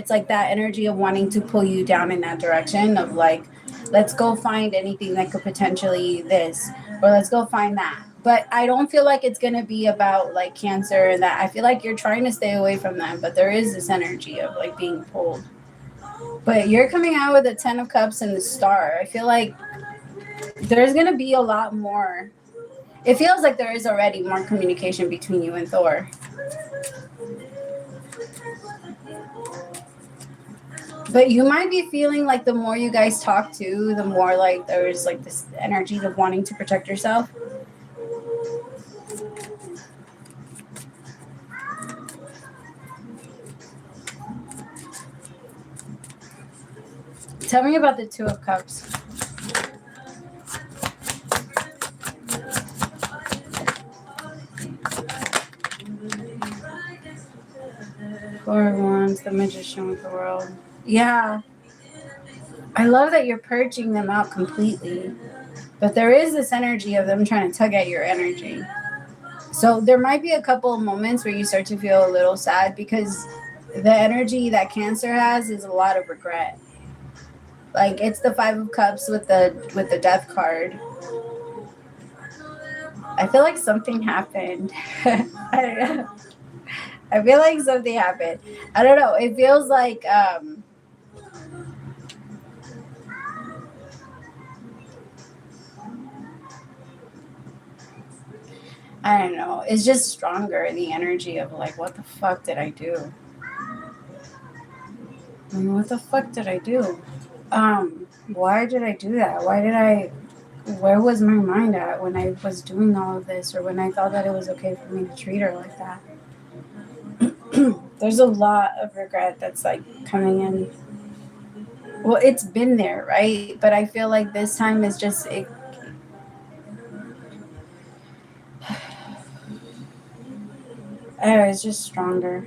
like that energy of wanting to pull you down in that direction of like, let's go find anything that could potentially this, or let's go find that. But I don't feel like it's going to be about like Cancer and that. I feel like you're trying to stay away from them, but there is this energy of like being pulled. But you're coming out with the 10 of Cups and the Star. I feel like there's going to be a lot more. It feels like there is already more communication between you and Thor. But you might be feeling like the more you guys talk to, the more like there's like this energy of wanting to protect yourself. Tell me about the 2 of Cups. 4 of Wands, the Magician with the World. Yeah. I love that you're purging them out completely. But there is this energy of them trying to tug at your energy. So there might be a couple of moments where you start to feel a little sad, because the energy that Cancer has is a lot of regret. Like it's the 5 of Cups with the Death card. I feel like something happened. I don't know. I feel like something happened. I don't know. It feels like I don't know. It's just stronger, the energy of like, what the fuck did I do? I mean, what the fuck did I do? Why did I do that? Where was my mind at when I was doing all of this, or when I thought that it was okay for me to treat her like that? There's a lot of regret that's like coming in. Well, it's been there, right? But I feel like this time is just it's just stronger.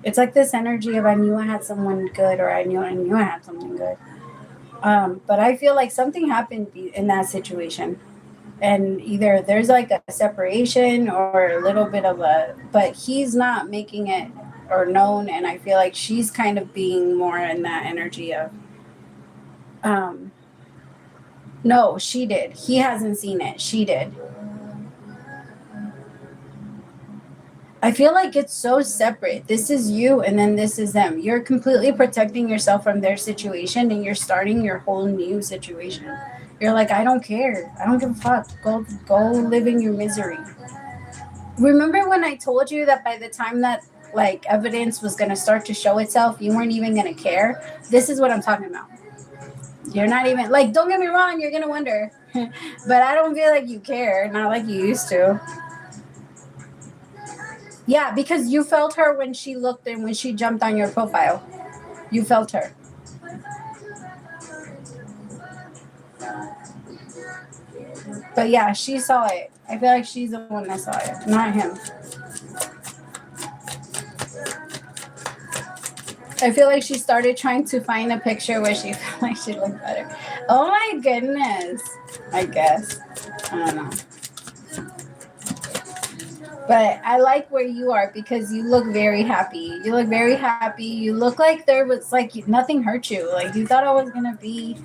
It's like this energy of I knew I had someone good, or I knew I had something good. But I feel like something happened in that situation. And either there's like a separation or a little bit of but he's not making it or known. And I feel like she's kind of being more in that energy of, no, she did. He hasn't seen it. She did. I feel like it's so separate. This is you and then this is them. You're completely protecting yourself from their situation, and you're starting your whole new situation. You're like, I don't care. I don't give a fuck. Go live in your misery. Remember when I told you that by the time that like evidence was going to start to show itself, you weren't even going to care? This is what I'm talking about. You're not even like, don't get me wrong, you're going to wonder. But I don't feel like you care. Not like you used to. Yeah, because you felt her when she looked and when she jumped on your profile. You felt her. But yeah, she saw it. I feel like she's the one that saw it, not him. I feel like she started trying to find a picture where she felt like she looked better. Oh my goodness. I guess. I don't know. But I like where you are because you look very happy. You look very happy. You look like there was like nothing hurt you. Like you thought I was gonna be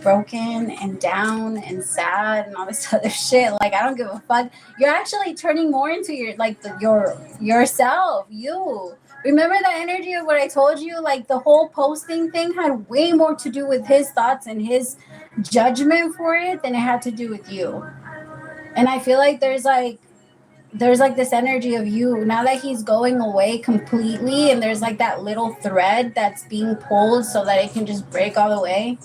broken and down and sad and all this other shit. Like I don't give a fuck. You're actually turning more into your like your yourself. You remember the energy of what I told you? Like the whole posting thing had way more to do with his thoughts and his judgment for it than it had to do with you. And I feel like there's like this energy of you now that he's going away completely, and there's like that little thread that's being pulled so that it can just break all the way.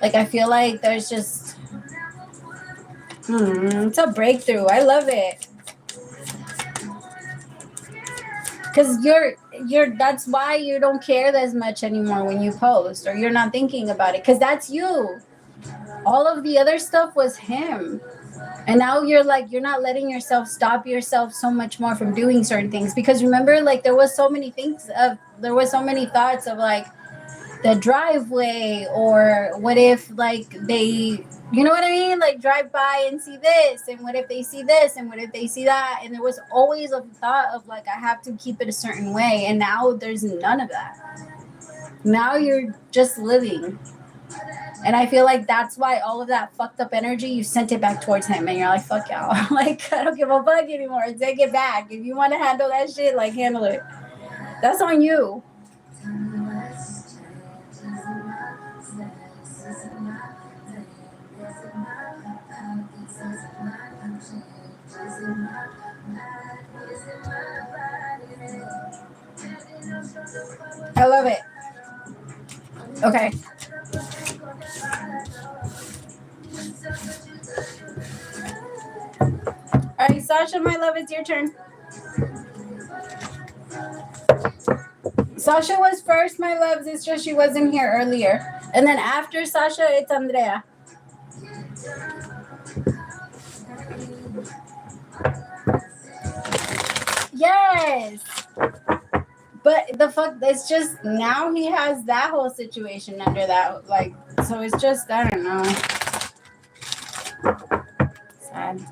Like I feel like there's just it's a breakthrough. I love it because you're that's why you don't care as much anymore when you post, or you're not thinking about it because that's you. All of the other stuff was him. And now you're like, you're not letting yourself stop yourself so much more from doing certain things. Because remember, like there was so many thoughts of like the driveway, or what if like they, you know what I mean? Like drive by and see this, and what if they see this, and what if they see that? And there was always a thought of like, I have to keep it a certain way. And now there's none of that. Now you're just living. And I feel like that's why all of that fucked up energy, you sent it back towards him. And you're like, fuck y'all. Like, I don't give a fuck anymore. Take it back. If you want to handle that shit, like, handle it. That's on you. I love it. Okay. All right, Sasha, my love, it's your turn. Sasha was first, my loves. It's just she wasn't here earlier. And then after Sasha, it's Andrea. Yes. But the fuck, it's just now he has that whole situation under that. Like, so it's just, I don't know. Sad.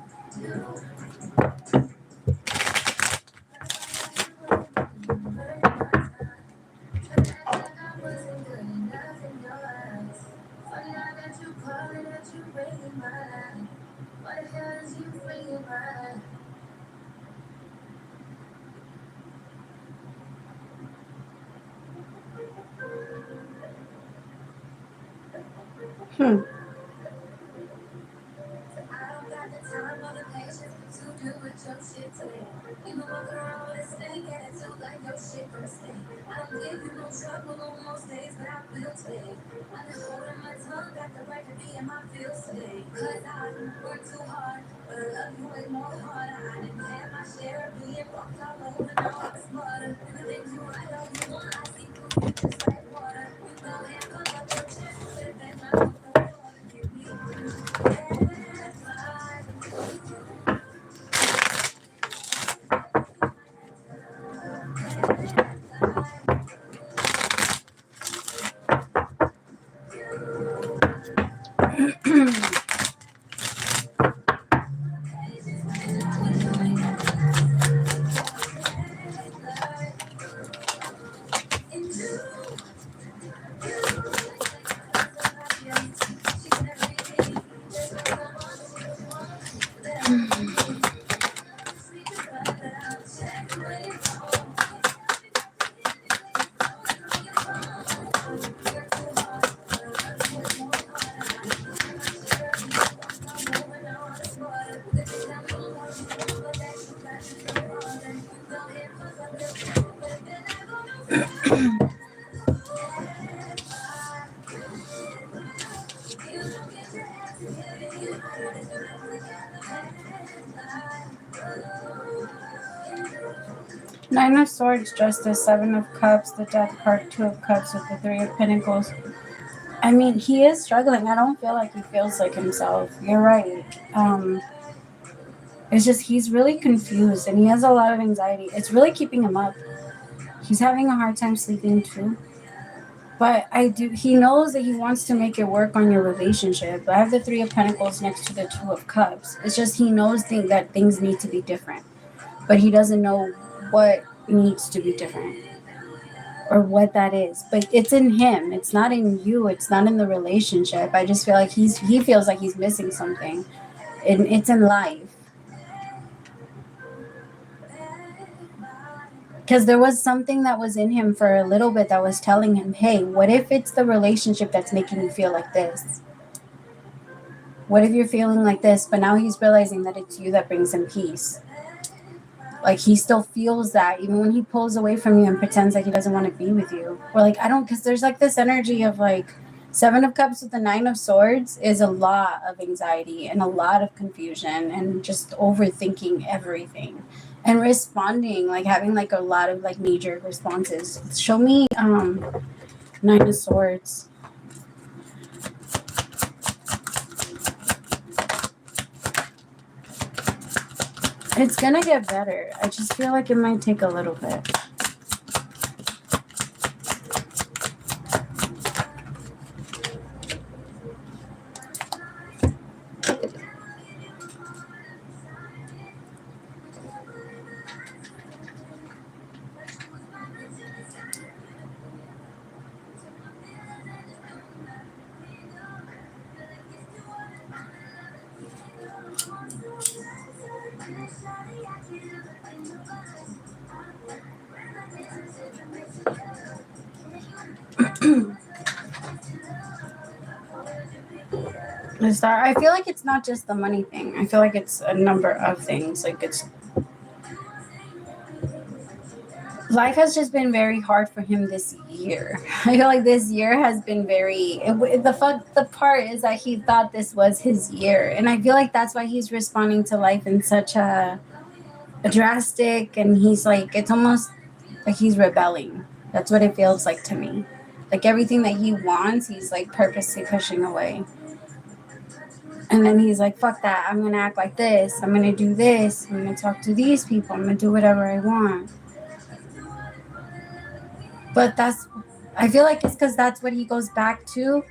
Nine of Swords, Justice, Seven of Cups, the Death card, Two of Cups with the Three of Pentacles. I mean, he is struggling. I don't feel like he feels like himself. You're right. It's just he's really confused and he has a lot of anxiety. It's really keeping him up. He's having a hard time sleeping too. But he knows that he wants to make it work on your relationship. I have the Three of Pentacles next to the Two of Cups. It's just he knows that things need to be different. but he doesn't know what needs to be different or what that is. But it's in him. It's not in you. It's not in the relationship. I just feel like he feels like he's missing something. And it's in life. Because there was something that was in him for a little bit that was telling him, hey, what if it's the relationship that's making you feel like this? What if you're feeling like this? But now he's realizing that it's you that brings him peace. Like, he still feels that even when he pulls away from you and pretends like he doesn't want to be with you. Or like, I don't, because there's like this energy of like 7 of Cups with the 9 of Swords is a lot of anxiety and a lot of confusion and just overthinking everything and responding, like having like a lot of like knee-jerk responses. Show me 9 of Swords. It's gonna get better. I just feel like it might take a little bit. I feel like it's not just the money thing. I feel like it's a number of things. Like, it's life has just been very hard for him this year. I feel like this year has been very the part is that he thought this was his year, and I feel like that's why he's responding to life in such a drastic, and he's like, it's almost like he's rebelling. That's what it feels like to me. Like everything that he wants, he's like purposely pushing away. And then he's like, fuck that. I'm going to act like this. I'm going to do this. I'm going to talk to these people. I'm going to do whatever I want. But I feel like it's because that's what he goes back to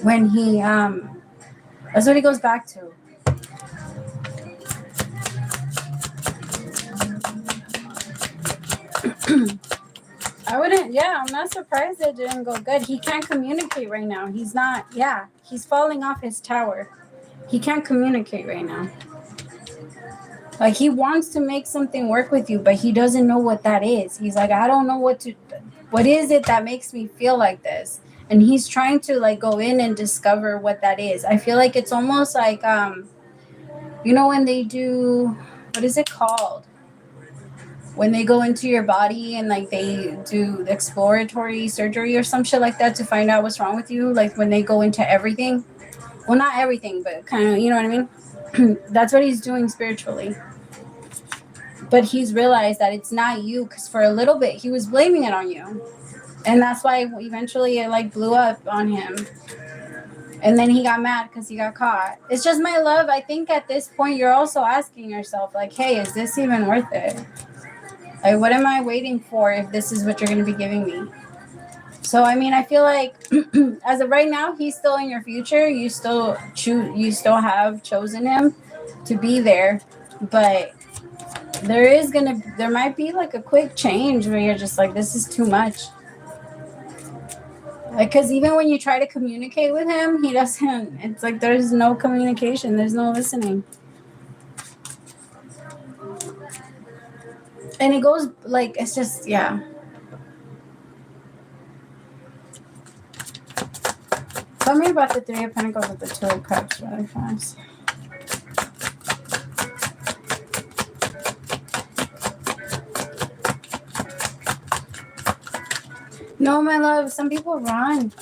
when he, that's what he goes back to. I'm not surprised it didn't go good. He can't communicate right now. He's falling off his tower. He can't communicate right now. Like, he wants to make something work with you, but he doesn't know what that is. He's like, I don't know what is it that makes me feel like this? And he's trying to like go in and discover what that is. I feel like it's almost like, when they do, what is it called? When they go into your body and like they do exploratory surgery or some shit like that to find out what's wrong with you. Like when they go into everything. Well, not everything, but kind of, you know what I mean? That's what he's doing spiritually. But he's realized that it's not you, because for a little bit he was blaming it on you. And that's why eventually it like blew up on him. And then he got mad because he got caught. It's just, my love, I think at this point you're also asking yourself like, hey, is this even worth it? Like, what am I waiting for if this is what you're going to be giving me? So, I mean, I feel like as of right now, he's still in your future. You still have chosen him to be there. But there might be like a quick change where you're just like, this is too much. Like, because even when you try to communicate with him, he doesn't, it's like there's no communication. There's no listening. And it goes like, it's just, yeah. Tell me about the 3 of Pentacles with the 2 of Cups really fast. No, my love, some people run.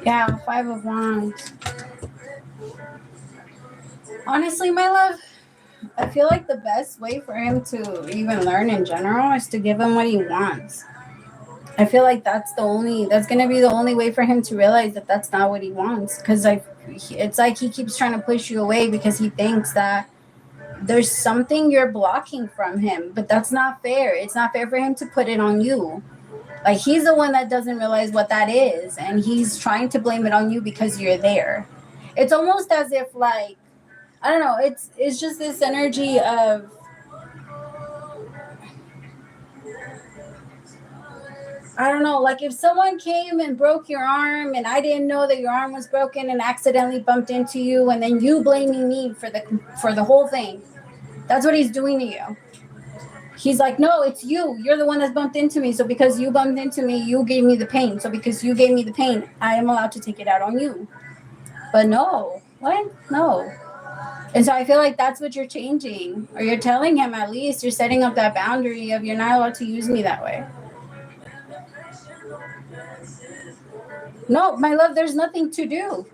Yeah, 5 of Wands. Honestly, my love, I feel like the best way for him to even learn in general is to give him what he wants. I feel like that's going to be the only way for him to realize that that's not what he wants. Because it's like he keeps trying to push you away because he thinks that there's something you're blocking from him. But that's not fair. It's not fair for him to put it on you. Like, he's the one that doesn't realize what that is, and he's trying to blame it on you because you're there. It's almost as if, like, I don't know, it's just this energy of, I don't know, like if someone came and broke your arm and I didn't know that your arm was broken and accidentally bumped into you, and then you blaming me for the whole thing. That's what he's doing to you. He's like, no, it's you. You're the one that's bumped into me. So because you bumped into me, you gave me the pain. So because you gave me the pain, I am allowed to take it out on you. But no. What? No. And so I feel like that's what you're changing. Or you're telling him, at least you're setting up that boundary of, you're not allowed to use me that way. No, my love, there's nothing to do.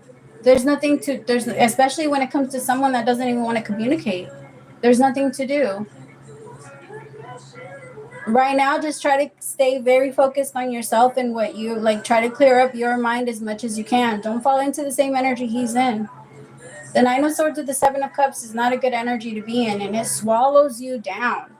There's especially when it comes to someone that doesn't even want to communicate. There's nothing to do. Right now, just try to stay very focused on yourself and what you like. Try to clear up your mind as much as you can. Don't fall into the same energy he's in. The Nine of Swords with the Seven of Cups is not a good energy to be in, and it swallows you down.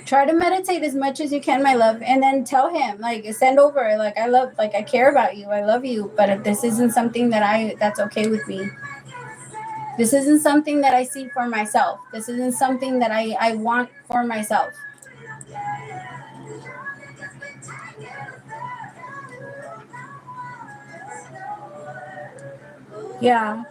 Try to meditate as much as you can, my love, and then tell him, like, send over, like, I care about you, I love you, but if this isn't something that's okay with me. This isn't something that I see for myself. This isn't something that I want for myself. Yeah.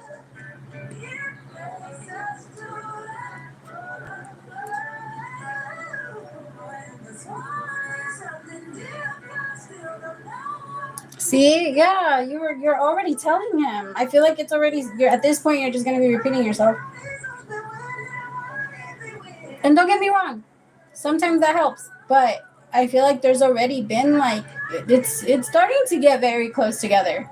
See, yeah, you're already telling him. I feel like it's already, you're at this point, you're just gonna be repeating yourself. And don't get me wrong, sometimes that helps, but I feel like there's already been like it's starting to get very close together.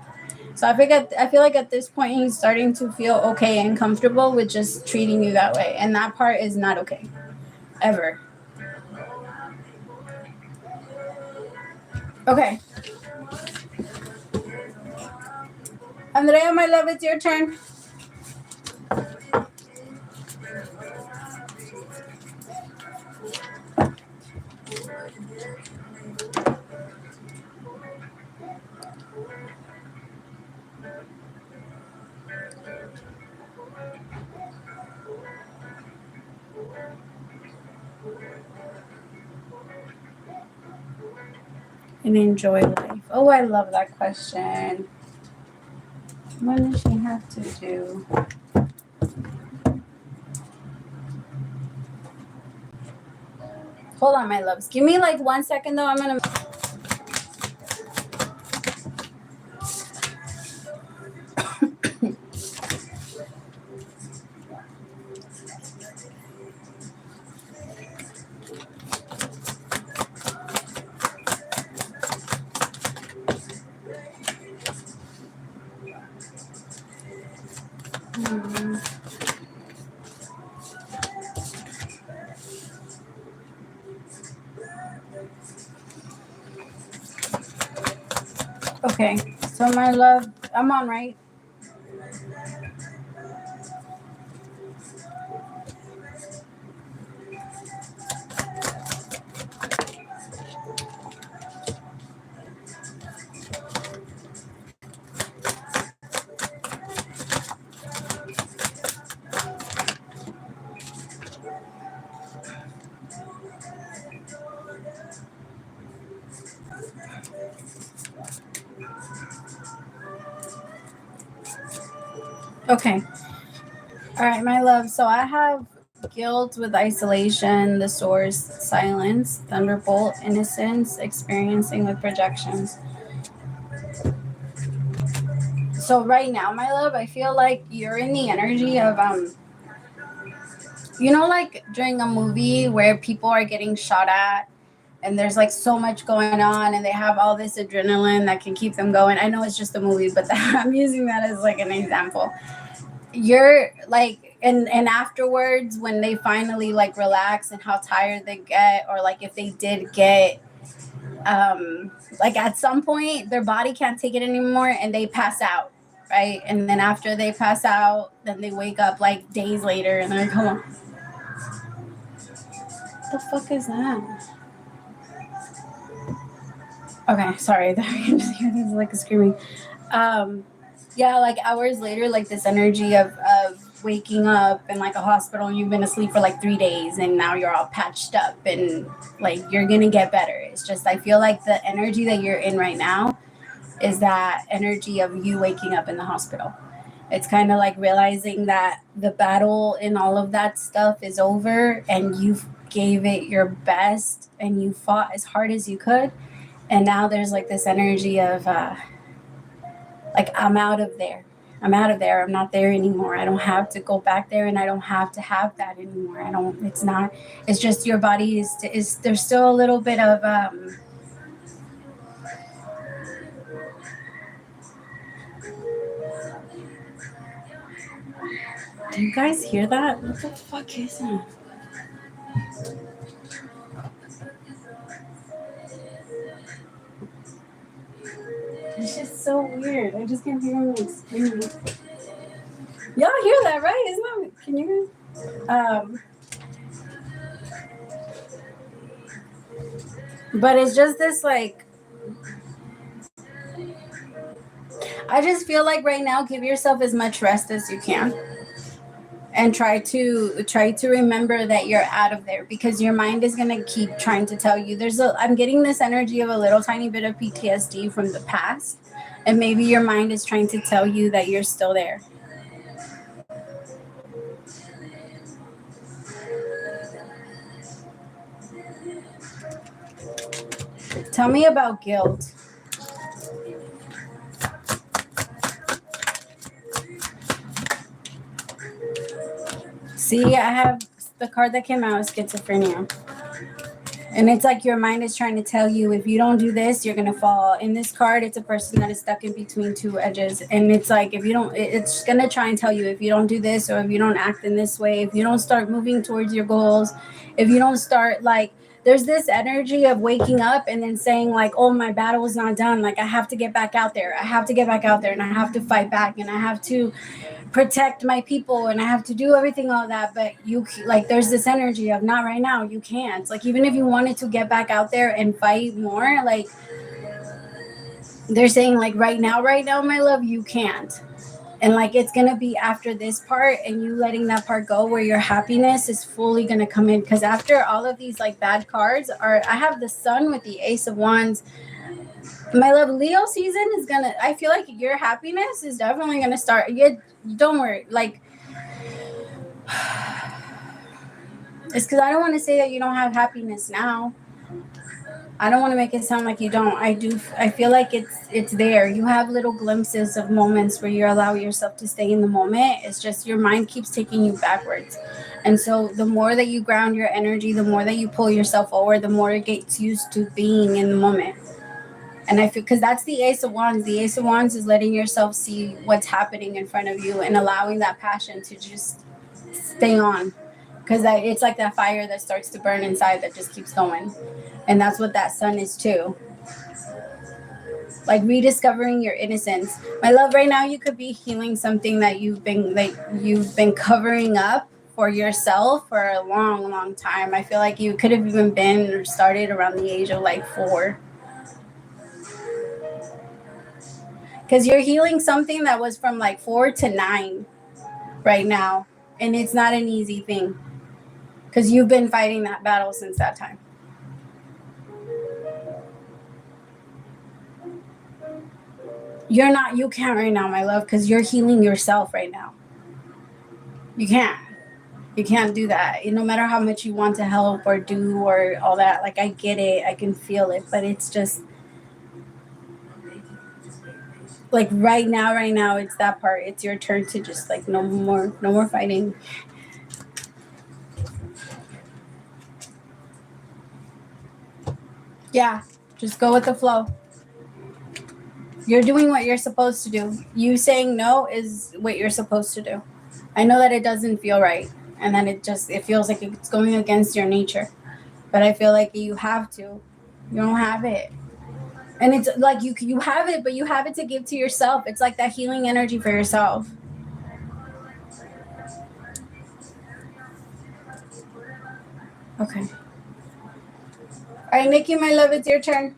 So I feel like at this point he's starting to feel okay and comfortable with just treating you that way, and that part is not okay, ever. Okay. Andrea, my love, it's your turn. And enjoy life. Oh, I love that question. What does she have to do? Hold on, my loves. Give me like 1 second though. I'm gonna. Okay, so my love, I'm on, right? Okay. All right, my love. So I have guilt with isolation, the source, silence, thunderbolt, innocence, experiencing with projections. So right now, my love, I feel like you're in the energy of like during a movie where people are getting shot at and there's like so much going on and they have all this adrenaline that can keep them going. I know it's just a movie, but I'm using that as like an example. You're like, and afterwards when they finally like relax and how tired they get, or like if they did get like at some point their body can't take it anymore and they pass out. right? And then after they pass out, then they wake up like days later and they're like, hold on. What the fuck is that? Okay, sorry. I just hear this like screaming. Yeah, like hours later, like this energy of waking up in like a hospital and you've been asleep for like 3 days and now you're all patched up and like you're gonna get better. It's just I feel like the energy that you're in right now is that energy of you waking up in the hospital. It's kind of like realizing that the battle and all of that stuff is over and you gave it your best and you fought as hard as you could. And now there's like this energy of like, I'm out of there. I'm out of there. I'm not there anymore. I don't have to go back there and I don't have to have that anymore. It's just your body is there's still a little bit of, do you guys hear that? What the fuck is that? It's just so weird. I just can't hear him like screaming. Y'all hear that, right? Isn't that, can you but it's just this like, I just feel like right now, give yourself as much rest as you can. And try to remember that you're out of there, because your mind is going to keep trying to tell you I'm getting this energy of a little tiny bit of PTSD from the past, and maybe your mind is trying to tell you that you're still there. Tell me about guilt. See, I have the card that came out is schizophrenia. And it's like your mind is trying to tell you, if you don't do this, you're going to fall. In this card, it's a person that is stuck in between two edges. And it's like, if you don't, it's going to try and tell you, if you don't do this, or if you don't act in this way, if you don't start moving towards your goals, if you don't start, like, there's this energy of waking up and then saying like, oh, my battle is not done. Like, I have to get back out there. I have to get back out there and I have to fight back and I have to protect my people and I have to do everything, all that. But you, like, there's this energy of not right now. You can't. Like, even if you wanted to get back out there and fight more, like, they're saying like, right now, my love, you can't. And like, it's gonna be after this part and you letting that part go, where your happiness is fully gonna come in. Because after all of these like bad cards I have the Sun with the Ace of Wands. My love, Leo season is gonna, I feel like your happiness is definitely gonna start. Don't worry, like, it's because I don't want to say that you don't have happiness now. I don't want to make it sound like you don't. I do. I feel like it's there. You have little glimpses of moments where you allow yourself to stay in the moment. It's just your mind keeps taking you backwards. And so the more that you ground your energy, the more that you pull yourself forward, the more it gets used to being in the moment. And I feel, because that's the Ace of Wands. The Ace of Wands is letting yourself see what's happening in front of you and allowing that passion to just stay on. Because it's like that fire that starts to burn inside that just keeps going. And that's what that Sun is too. Like rediscovering your innocence. My love, right now you could be healing something that you've been covering up for yourself for a long, long time. I feel like you could have even been or started around the age of like 4. Because you're healing something that was from like 4 to 9 right now. And it's not an easy thing. Because you've been fighting that battle since that time. You can't right now, my love, because you're healing yourself right now. You can't do that. No matter how much you want to help or do or all that. Like, I get it. I can feel it. But it's just, like, right now, it's that part. It's your turn to just, like, no more fighting. Yeah, just go with the flow. You're doing what you're supposed to do. You saying no is what you're supposed to do. I know that it doesn't feel right, and then it feels like it's going against your nature. But I feel like you have to. You don't have it. And it's like you have it, but you have it to give to yourself. It's like that healing energy for yourself. Okay. All right, Nikki, my love, it's your turn.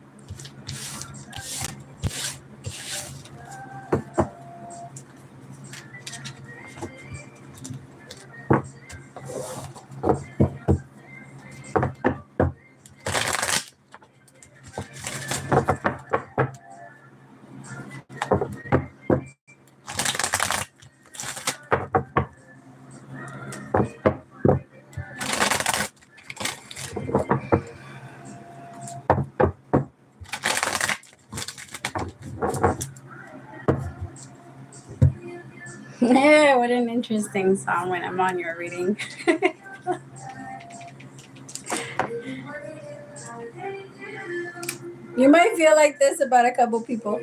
Yeah, what an interesting song when I'm on your reading. You might feel like this about a couple people.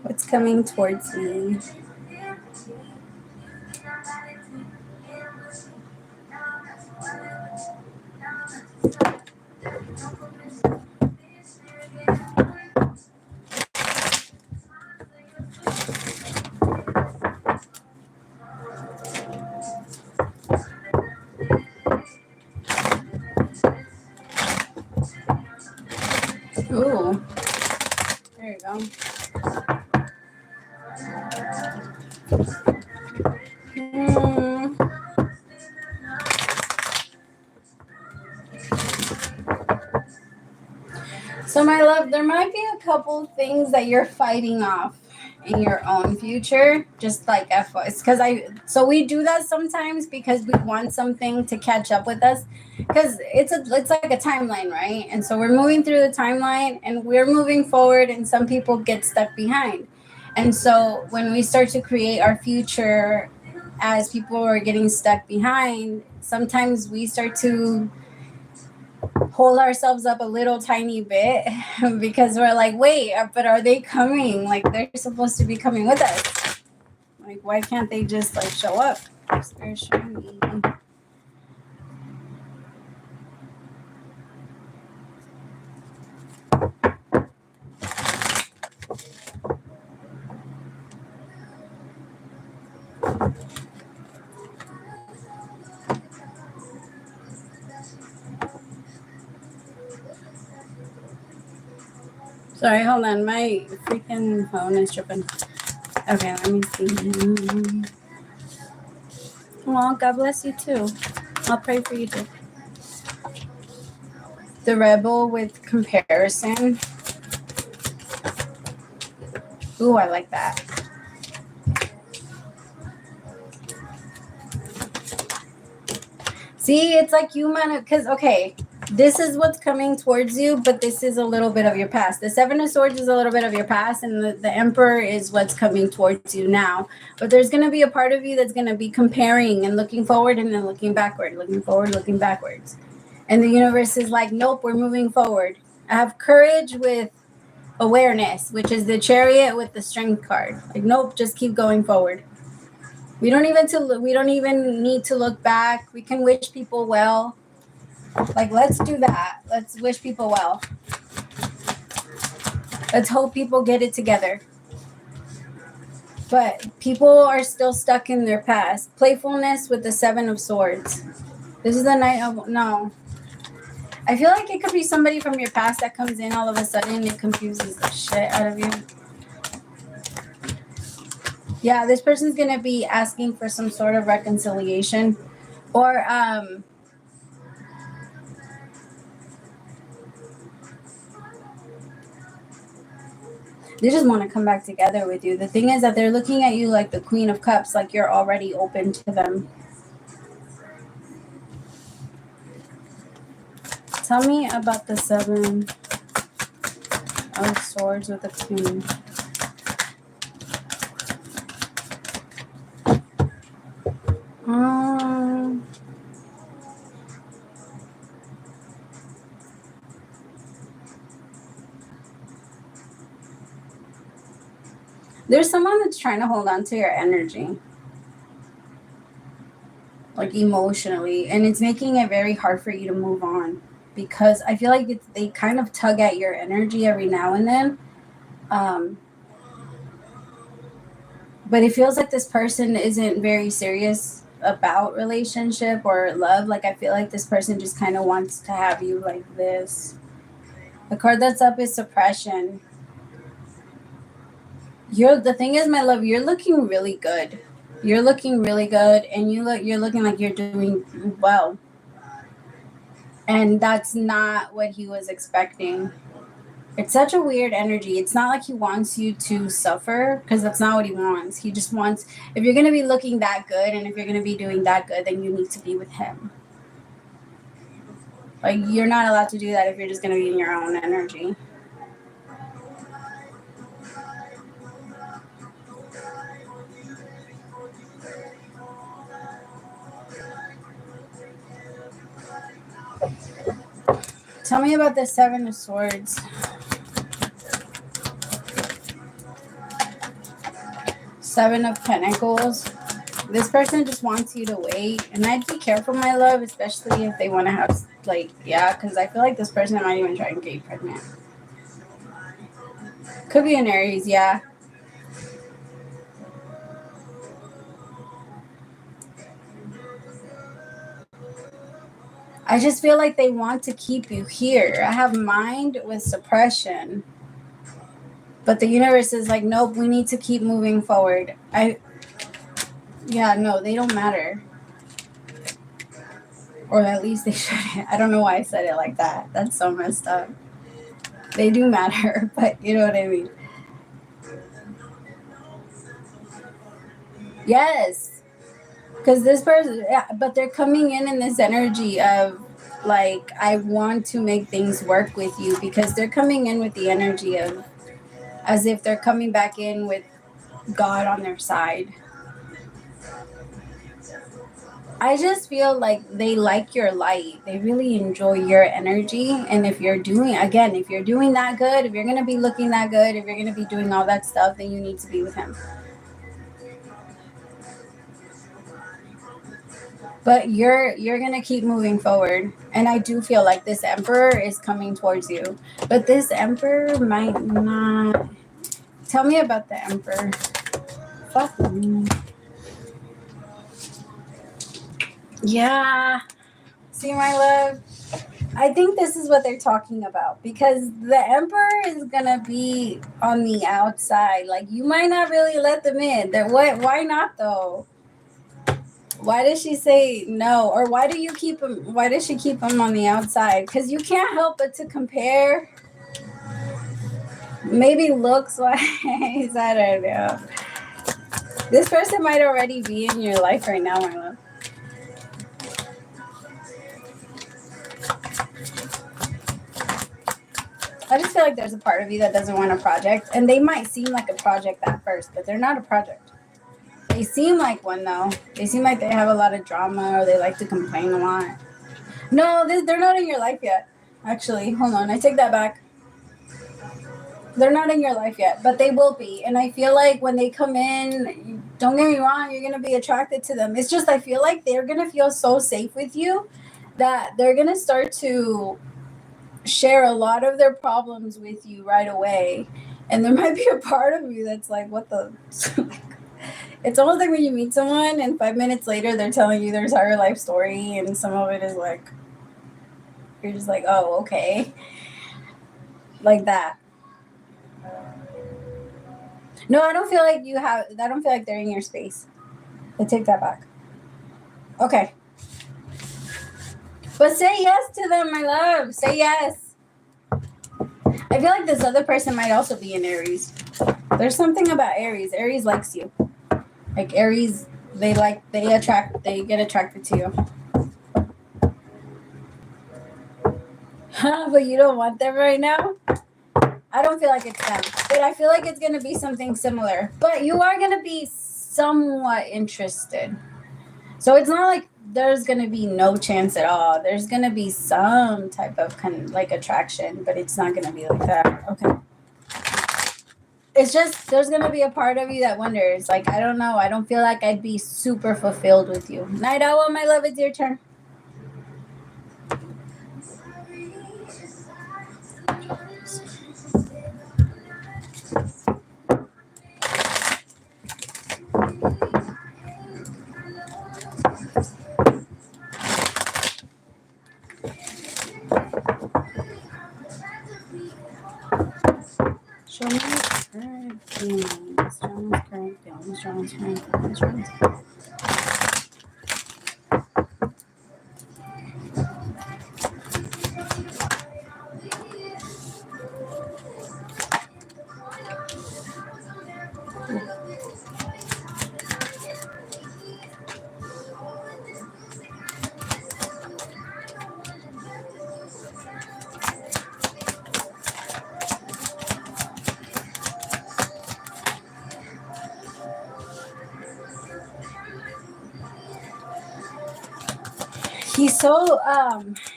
What's coming towards me? Ooh. There you go. So, my love, there might be a couple things that you're fighting off in your own future, just like FOS. So we do that sometimes because we want something to catch up with us, because it's like a timeline, right? And so we're moving through the timeline and we're moving forward, and some people get stuck behind. And so when we start to create our future as people are getting stuck behind, sometimes we start to hold ourselves up a little tiny bit because we're like, wait, but are they coming? Like, they're supposed to be coming with us. Like, why can't they just like show up? Spirit, show me. Sorry, hold on. My freaking phone is tripping. Okay, let me see. Well, God bless you too. I'll pray for you too. The rebel with comparison. Ooh, I like that. See, it's like you might have, because, okay, this is what's coming towards you, but this is a little bit of your past. The Seven of Swords is a little bit of your past, and the Emperor is what's coming towards you now. But there's going to be a part of you that's going to be comparing and looking forward and then looking backward, looking forward, looking backwards. And the universe is like, nope, we're moving forward. I have courage with awareness, which is the Chariot with the Strength card. Like, nope, just keep going forward. We don't even need to look back. We can wish people well. Like, let's do that. Let's wish people well. Let's hope people get it together. But people are still stuck in their past. Playfulness with the Seven of Swords. This is the Knight of... No. I feel like it could be somebody from your past that comes in all of a sudden. It confuses the shit out of you. Yeah, this person's going to be asking for some sort of reconciliation. Or, they just want to come back together with you. The thing is that they're looking at you like the Queen of Cups, like you're already open to them. Tell me about the Seven of Swords with the Queen. There's someone that's trying to hold on to your energy. like emotionally, and it's making it very hard for you to move on, because I feel like they kind of tug at your energy every now and then. But it feels like this person isn't very serious about relationship or love. Like, I feel like this person just kind of wants to have you like this. The card that's up is suppression. The thing is, my love, you're looking really good. You're looking really good, and you're looking like you're doing well. And that's not what he was expecting. It's such a weird energy. It's not like he wants you to suffer, because that's not what he wants. He just wants, if you're going to be looking that good and if you're going to be doing that good, then you need to be with him. Like, you're not allowed to do that if you're just going to be in your own energy. Tell me about the Seven of Swords. Seven of Pentacles. This person just wants you to wait. And I'd be careful, my love, especially if they want to have, like, yeah, because I feel like this person might even try and get you pregnant. Could be an Aries, yeah. I just feel like they want to keep you here. I have mind with suppression. But the universe is like, nope, we need to keep moving forward. Yeah, no, they don't matter. Or at least they shouldn't. I don't know why I said it like that. That's so messed up. They do matter, but you know what I mean. Yes. Because this person, yeah, but they're coming in this energy of, like, I want to make things work with you, because they're coming in with the energy of, as if they're coming back in with God on their side. I just feel like they like your light. They really enjoy your energy. And if you're doing that good, if you're going to be looking that good, if you're going to be doing all that stuff, then you need to be with him. But you're going to keep moving forward. And I do feel like this Emperor is coming towards you. But this Emperor might not. Tell me about the Emperor. Fuck me. Yeah. See, my love? I think this is what they're talking about, because the Emperor is going to be on the outside. Like, you might not really let them in. Why not, though? Why does she say no? Or why does she keep him on the outside? Because you can't help but to compare. Maybe looks wise. I don't know. This person might already be in your life right now, my love. I just feel like there's a part of you that doesn't want a project. And they might seem like a project at first, but they're not a project. They seem like one, though. They seem like they have a lot of drama, or they like to complain a lot. No, they're not in your life yet. Actually, hold on. I take that back. They're not in your life yet, but they will be. And I feel like when they come in, don't get me wrong, you're going to be attracted to them. It's just, I feel like they're going to feel so safe with you that they're going to start to share a lot of their problems with you right away. And there might be a part of you that's like, what the... It's almost like when you meet someone and 5 minutes later they're telling you their entire life story, and some of it is like, you're just like, oh, okay. Like that. No, I don't feel like they're in your space. I take that back. Okay. But say yes to them, my love. Say yes. I feel like this other person might also be in Aries. There's something about Aries. Aries likes you. Like, Aries, they get attracted to you. But you don't want them right now? I don't feel like it's them. But I feel like it's going to be something similar. But you are going to be somewhat interested. So it's not like there's going to be no chance at all. There's going to be some type of attraction, but it's not going to be like that. Okay. it's just there's gonna be a part of you that wonders. Like, I don't know. I don't feel like I'd be super fulfilled with you. Night Owl, my love, it's your turn. Show me current feelings. John's current feelings. John's current feelings. John's.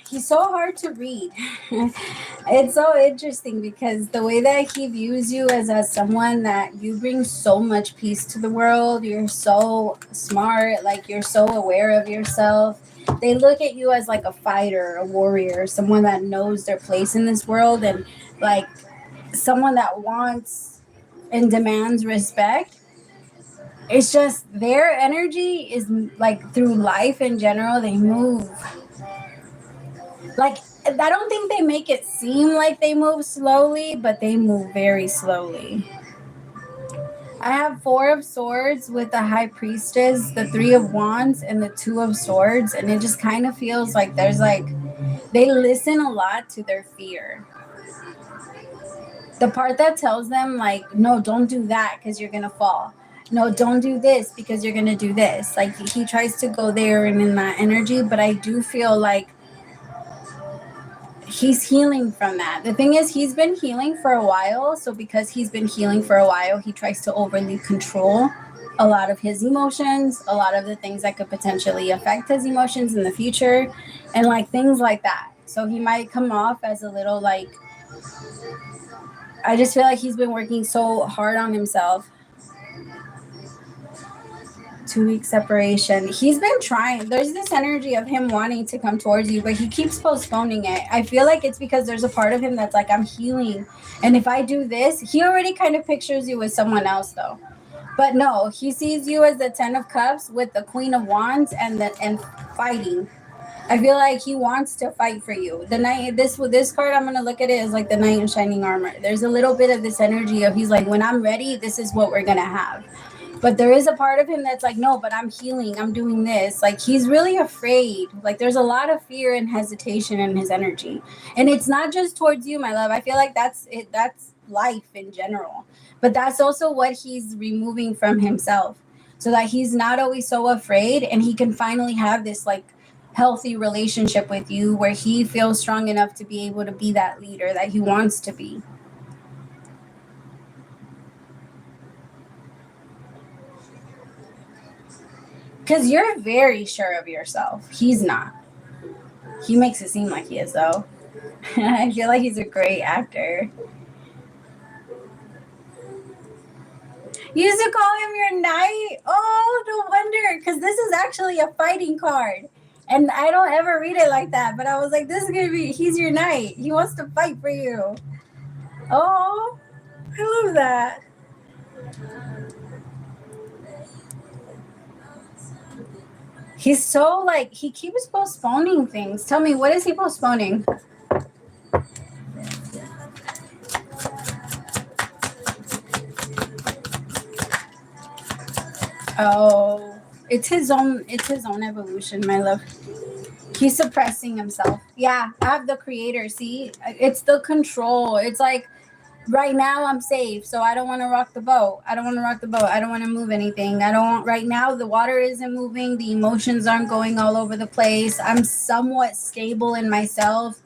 He's so hard to read. It's so interesting because the way that he views you as someone that you bring so much peace to the world, you're so smart, like you're so aware of yourself. They look at you as like a fighter, a warrior, someone that knows their place in this world, and like someone that wants and demands respect. It's just their energy is like through life in general, they move like, I don't think they make it seem like they move slowly, but they move very slowly. I have 4 of Swords with the High Priestess, the 3 of Wands, and the 2 of Swords, and it just kind of feels like there's like they listen a lot to their fear. The part that tells them like, no, don't do that because you're gonna fall. No, don't do this because you're gonna do this. Like, he tries to go there and in that energy, but I do feel like he's healing from that. The thing is, he's been healing for a while. So because he's been healing for a while, he tries to overly control a lot of his emotions, a lot of the things that could potentially affect his emotions in the future, and like things like that. So he might come off as a little like, I just feel like he's been working so hard on himself. 2-week separation. He's been trying. There's this energy of him wanting to come towards you, but he keeps postponing it. I feel like it's because there's a part of him that's like, I'm healing. And if I do this, he already kind of pictures you with someone else though. But no, he sees you as the 10 of Cups with the Queen of Wands and fighting. I feel like he wants to fight for you. The Knight, this card, I'm gonna look at it as like the Knight in Shining Armor. There's a little bit of this energy of he's like, when I'm ready, this is what we're gonna have. But there is a part of him that's like, no, but I'm healing. I'm doing this. Like, he's really afraid. Like, there's a lot of fear and hesitation in his energy. And it's not just towards you, my love. I feel like that's it. That's life in general. But that's also what he's removing from himself, so that he's not always so afraid and he can finally have this, like, healthy relationship with you where he feels strong enough to be able to be that leader that he wants to be. Because you're very sure of yourself. He's not. He makes it seem like he is, though. I feel like he's a great actor. You used to call him your knight? Oh, no wonder. Because this is actually a fighting card. And I don't ever read it like that. But I was like, this is going to be, he's your knight. He wants to fight for you. Oh, I love that. He's so like, he keeps postponing things. Tell me, what is he postponing? Oh, it's his own evolution, my love. He's suppressing himself. Yeah, I have the creator. See, it's the control. It's like, right now I'm safe, so I don't want to rock the boat. I don't want to move anything. Right now the water isn't moving. The emotions aren't going all over the place. I'm somewhat stable in myself.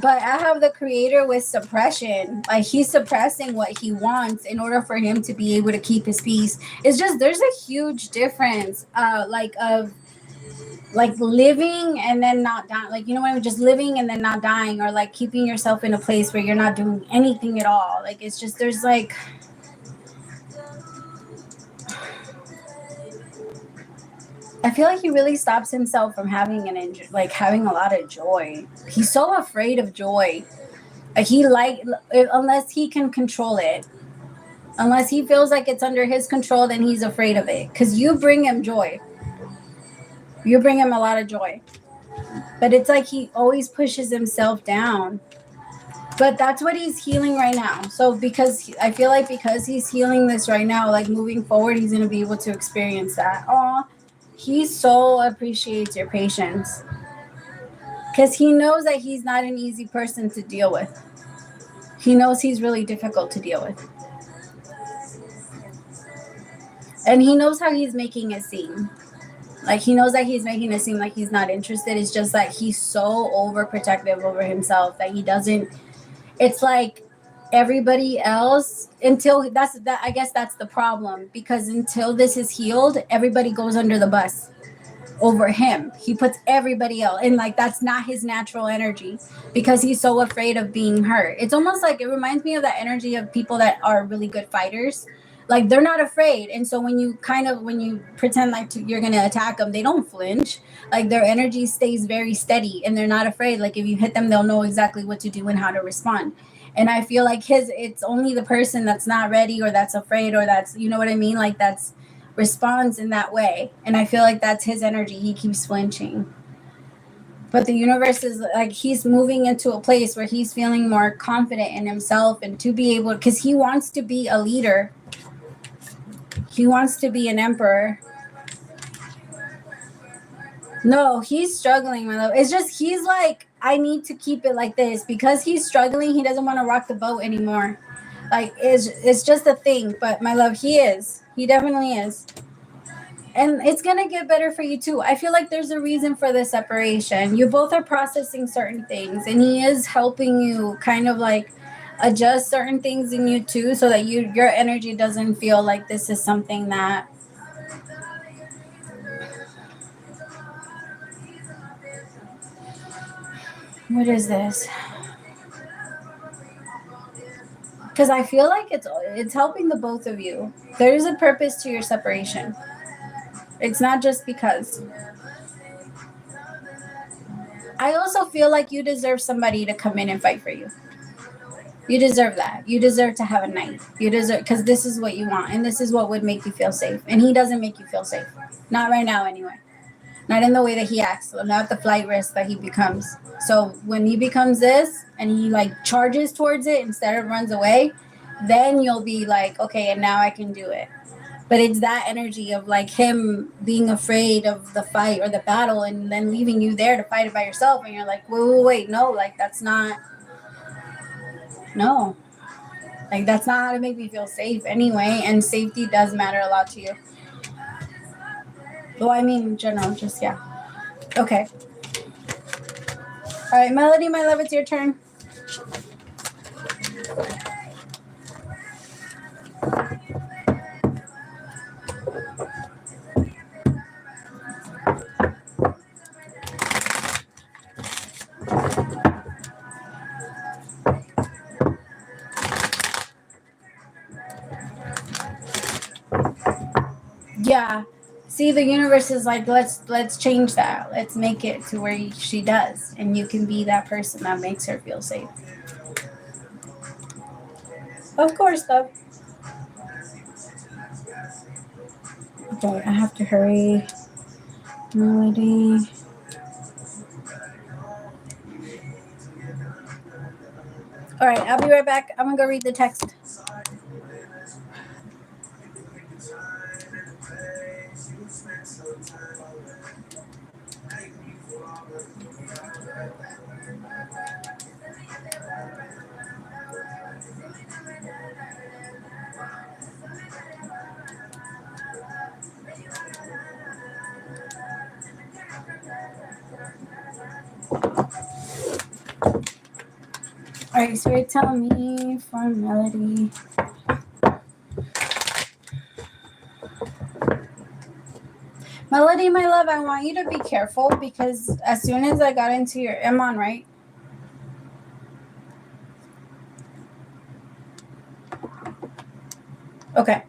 But I have the creator with suppression. Like, he's suppressing what he wants in order for him to be able to keep his peace. It's just, there's a huge difference, like living and then not dying. Like, you know what I mean? Just living and then not dying, or like keeping yourself in a place where you're not doing anything at all. Like, it's just, there's like, I feel like he really stops himself from having having a lot of joy. He's so afraid of joy. Unless he can control it. Unless he feels like it's under his control, then he's afraid of it. Because you bring him joy. You bring him a lot of joy. But it's like he always pushes himself down. But that's what he's healing right now. So I feel like because he's healing this right now, like moving forward, he's going to be able to experience that. Oh, he so appreciates your patience. Because he knows that he's not an easy person to deal with. He knows he's really difficult to deal with. And he knows how he's making it seem. Like, he knows that he's making it seem like he's not interested. It's just that he's so overprotective over himself that he doesn't. It's like everybody else I guess that's the problem, because until this is healed, everybody goes under the bus over him. He puts everybody else, and like that's not his natural energy because he's so afraid of being hurt. It's almost like it reminds me of that energy of people that are really good fighters. Like, they're not afraid, and so when you pretend like you're gonna attack them, they don't flinch. Like, their energy stays very steady and they're not afraid. Like, if you hit them, they'll know exactly what to do and how to respond. And I feel like it's only the person that's not ready or that's afraid or that's, you know what I mean, like that's responds in that way. And I feel like that's his energy. He keeps flinching. But the universe is like, he's moving into a place where he's feeling more confident in himself and to be able, because he wants to be a leader. He wants to be an emperor. No, he's struggling, my love. It's just, he's like, I need to keep it like this. Because he's struggling, he doesn't want to rock the boat anymore. Like, it's just a thing. But my love, he is. He definitely is. And it's going to get better for you too. I feel like there's a reason for this separation. You both are processing certain things, and he is helping you kind of like adjust certain things in you too, so that your energy doesn't feel like this is something that what is this? Because I feel like it's helping the both of you. There is a purpose to your separation. It's not just because. I also feel like you deserve somebody to come in and fight for you. You deserve that. You deserve to have a night. You deserve, because this is what you want, and this is what would make you feel safe. And he doesn't make you feel safe. Not right now, anyway. Not in the way that he acts. Not the flight risk that he becomes. So when he becomes this, and he like charges towards it instead of runs away, then you'll be like, okay, and now I can do it. But it's that energy of like him being afraid of the fight or the battle, and then leaving you there to fight it by yourself. And you're like, wait, no, like that's not. No. Like, that's not how to make me feel safe anyway. And safety does matter a lot to you. Well, I mean, in general, just, yeah. Okay. All right, Melody, my love, it's your turn. Yeah. See, the universe is like, let's change that. Let's make it to where she does, and you can be that person that makes her feel safe. Of course, love. Okay, I have to hurry. Melody. All right, I'll be right back. I'm gonna go read the text. All right, so tell me for Melody. Melody, my love, I want you to be careful, because as soon as I got into your... I'm on, right? Okay.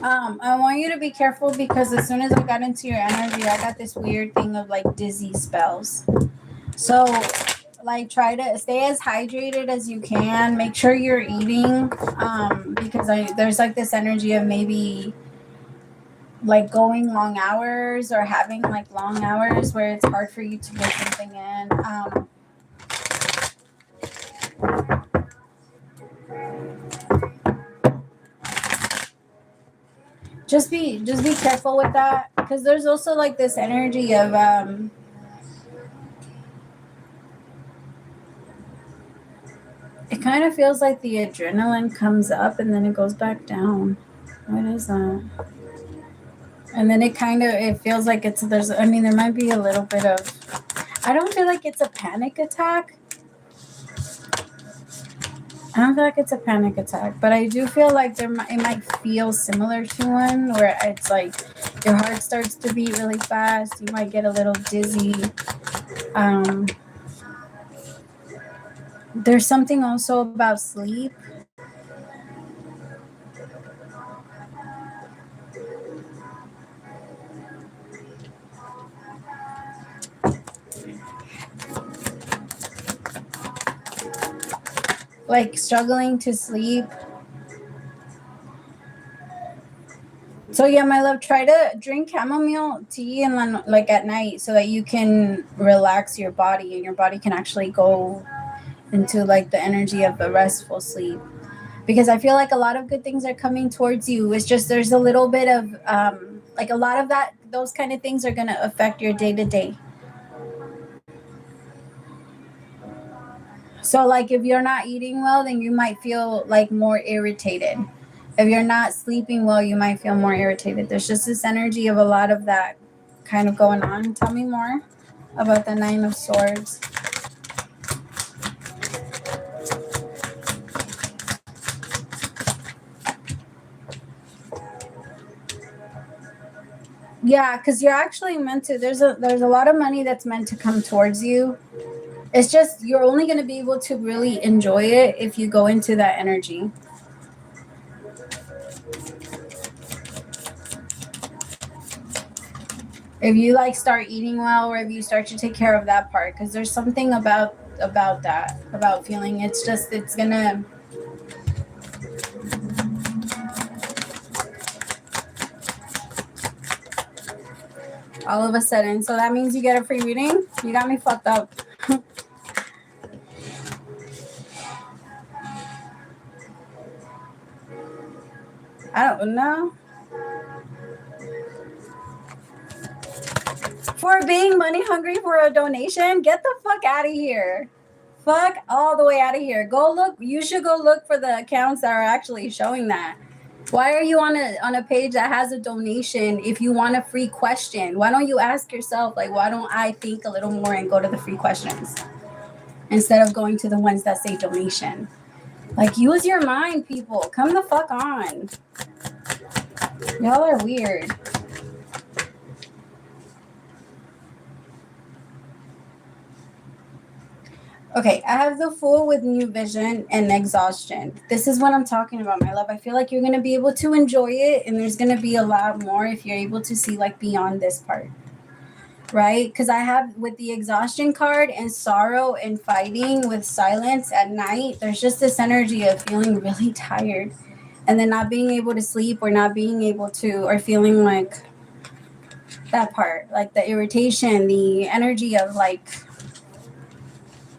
I want you to be careful because as soon as I got into your energy, I got this weird thing of like dizzy spells. So, like, try to stay as hydrated as you can. Make sure you're eating, because there's like this energy of maybe like going long hours or having like long hours where it's hard for you to get something in. Just be careful with that because there's also like this energy of it kind of feels like the adrenaline comes up and then it goes back down. What is that? And then it feels like there might be a little bit of, I don't feel like it's a panic attack. I don't feel like it's a panic attack, but I do feel like it might feel similar to one where it's like your heart starts to beat really fast. You might get a little dizzy. There's something also about sleep. Like struggling to sleep. So yeah, my love, try to drink chamomile tea and like at night so that you can relax your body and your body can actually go into like the energy of a restful sleep. Because I feel like a lot of good things are coming towards you. It's just there's a little bit of like a lot of those kind of things are gonna affect your day to day. So like if you're not eating well, then you might feel like more irritated. If you're not sleeping well, you might feel more irritated. There's just this energy of a lot of that kind of going on. Tell me more about the Nine of Swords. Yeah, because you're actually meant to. There's a lot of money that's meant to come towards you. It's just you're only going to be able to really enjoy it if you go into that energy. If you like start eating well, or if you start to take care of that part, because there's something about that, about feeling it's gonna. All of a sudden, so that means you get a free reading. You got me fucked up. I don't know. For being money hungry for a donation, get the fuck out of here. Fuck all the way out of here. Go look. You should go look for the accounts that are actually showing that. Why are you on a page that has a donation if you want a free question? Why don't you ask yourself, like, why don't I think a little more and go to the free questions instead of going to the ones that say donation? Like, use your mind, people. Come the fuck on. Y'all are weird. Okay, I have the Fool with new vision and exhaustion. This is what I'm talking about, my love. I feel like you're going to be able to enjoy it, and there's going to be a lot more if you're able to see like beyond this part, right? Because I have with the exhaustion card and sorrow and fighting with silence at night, there's just this energy of feeling really tired and then not being able to sleep or not being able to, or feeling like that part, like the irritation, the energy of like,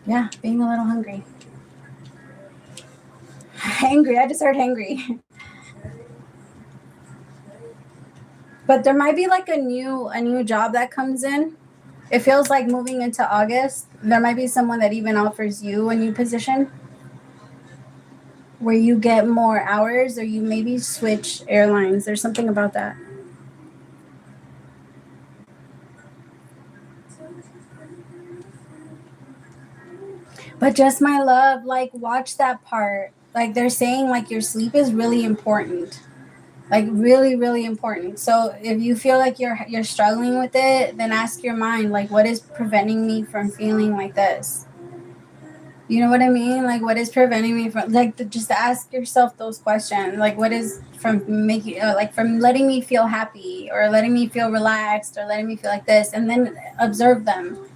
yeah, being a little hungry. Hangry. I just heard hangry. But there might be like a new job that comes in. It feels like moving into August. There might be someone that even offers you a new position where you get more hours, or you maybe switch airlines. There's something about that. But just my love, like watch that part. Like they're saying like your sleep is really important. Like really, really important. So if you feel like you're struggling with it, then ask your mind, like, what is preventing me from feeling like this? You know what I mean? Like, what is preventing me from, like, just ask yourself those questions. Like, what is from making, like, from letting me feel happy or letting me feel relaxed or letting me feel like this, and then observe them.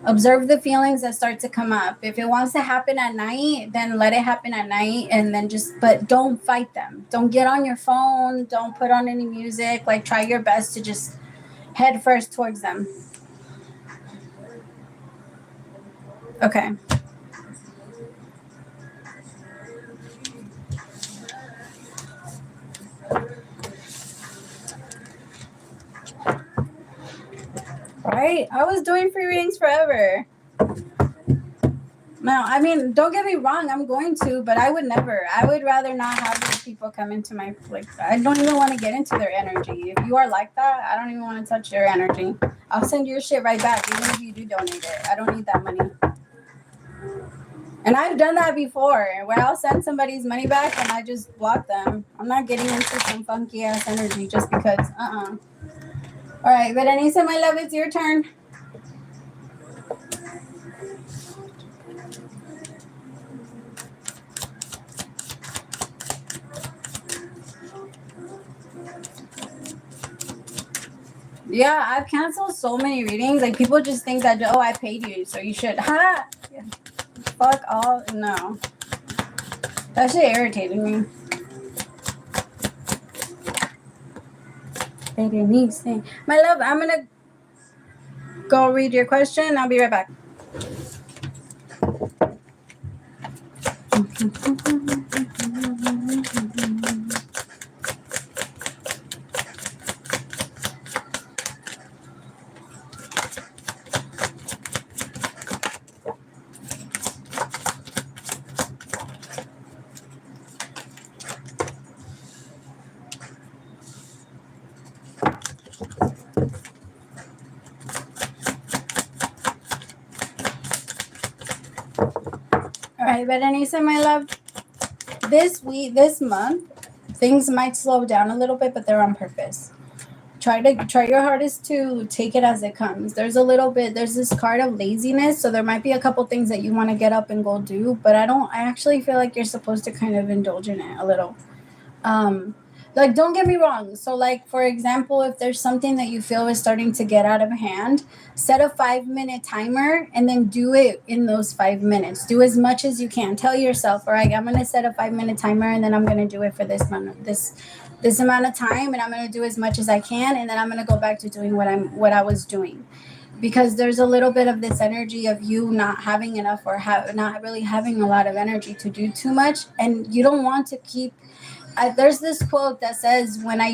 Observe the feelings that start to come up. If it wants to happen at night, then let it happen at night, and then but don't fight them. Don't get on your phone. Don't put on any music. Like, try your best to just head first towards them. Okay. Right? I was doing free readings forever. No, I mean, don't get me wrong, I'm going to, but I would never. I would rather not have these people come into my, like, I don't even want to get into their energy. If you are like that, I don't even want to touch your energy. I'll send your shit right back, even if you do donate it. I don't need that money. And I've done that before, where I'll send somebody's money back and I just block them. I'm not getting into some funky ass energy just because, All right, but Anissa, my love, it's your turn. Yeah, I've canceled so many readings. Like, people just think that, oh, I paid you, so you should. Ha! Fuck all. No. That shit irritated me. My love, I'm gonna go read your question. I'll be right back. All right, but Anissa, my love, this month, things might slow down a little bit, but they're on purpose. Try your hardest to take it as it comes. There's this card of laziness, so there might be a couple things that you want to get up and go do, but I actually feel like you're supposed to kind of indulge in it a little. Like, don't get me wrong. So, like, for example, if there's something that you feel is starting to get out of hand, set a 5-minute timer and then do it in those 5 minutes. Do as much as you can. Tell yourself, all right, I'm going to set a 5-minute timer and then I'm going to do it for this amount of time, and I'm going to do as much as I can, and then I'm going to go back to doing what I was doing. Because there's a little bit of this energy of you not having enough or not really having a lot of energy to do too much, and you don't want to keep. There's this quote that says, when I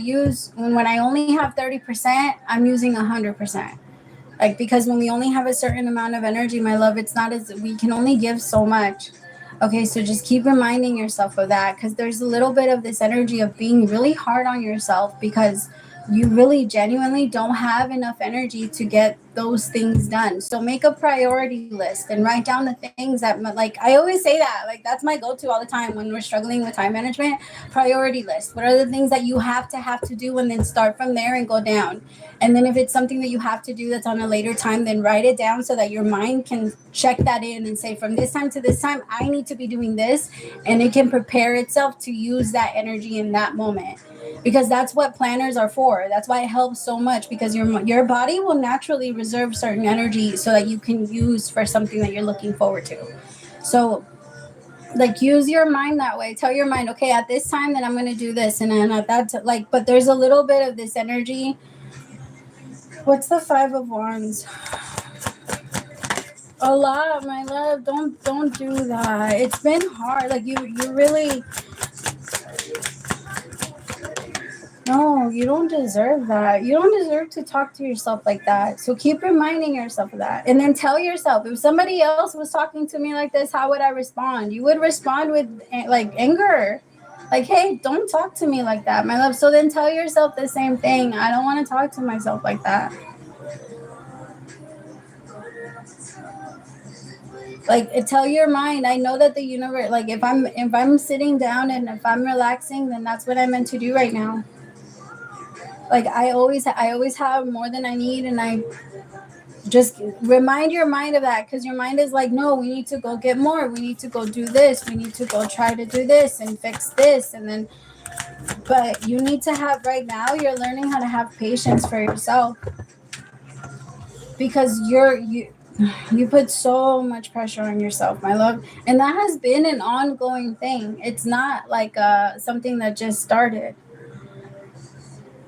only have 30%, I'm using 100%. Like, because when we only have a certain amount of energy, my love, it's not as, we can only give so much. Okay, so just keep reminding yourself of that, because there's a little bit of this energy of being really hard on yourself because you really genuinely don't have enough energy to get those things done. So make a priority list and write down the things that, like, I always say that, like, that's my go-to all the time when we're struggling with time management. Priority list. What are the things that you have to do, and then start from there and go down. And then if it's something that you have to do that's on a later time, then write it down so that your mind can check that in and say, from this time to this time, I need to be doing this, and it can prepare itself to use that energy in that moment. Because that's what planners are for. That's why it helps so much, because your body will naturally reserve certain energy so that you can use for something that you're looking forward to. So, like, use your mind that way. Tell your mind, okay, at this time, then I'm going to do this, and then at that, but there's a little bit of this energy. What's the 5 of Wands? A lot, my love. Don't do that. It's been hard. Like, you really. No, you don't deserve that. You don't deserve to talk to yourself like that. So keep reminding yourself of that. And then tell yourself, if somebody else was talking to me like this, how would I respond? You would respond with, like, anger. Like, hey, don't talk to me like that, my love. So then tell yourself the same thing. I don't want to talk to myself like that. Like, tell your mind, I know that the universe, like, if I'm sitting down and if I'm relaxing, then that's what I'm meant to do right now. Like, I always have more than I need, and I just remind your mind of that, because your mind is like, no, we need to go get more, we need to go do this, we need to go try to do this and fix this. And then, but you need to have, right now you're learning how to have patience for yourself, because you put so much pressure on yourself, my love, and that has been an ongoing thing. It's not like something that just started.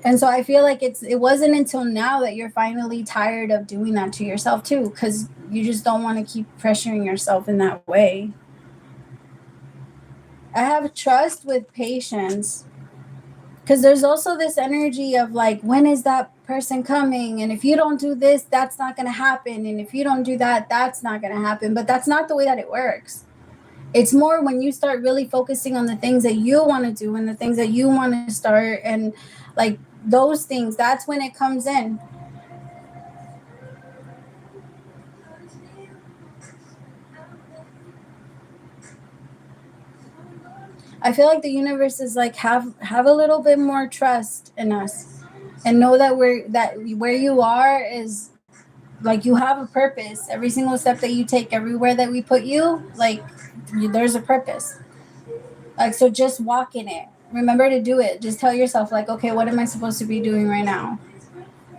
And so I feel like it wasn't until now that you're finally tired of doing that to yourself too, because you just don't want to keep pressuring yourself in that way. I have trust with patience, because there's also this energy of like, when is that person coming? And if you don't do this, that's not going to happen. And if you don't do that, that's not going to happen. But that's not the way that it works. It's more when you start really focusing on the things that you want to do and the things that you want to start, and like those things, that's when it comes in. I feel like the universe is like, have a little bit more trust in us, and know that where you are is like, you have a purpose. Every single step that you take, everywhere that we put you, like there's a purpose. Like, so just walk in it. Remember to do it. Just tell yourself like, okay, what am I supposed to be doing right now?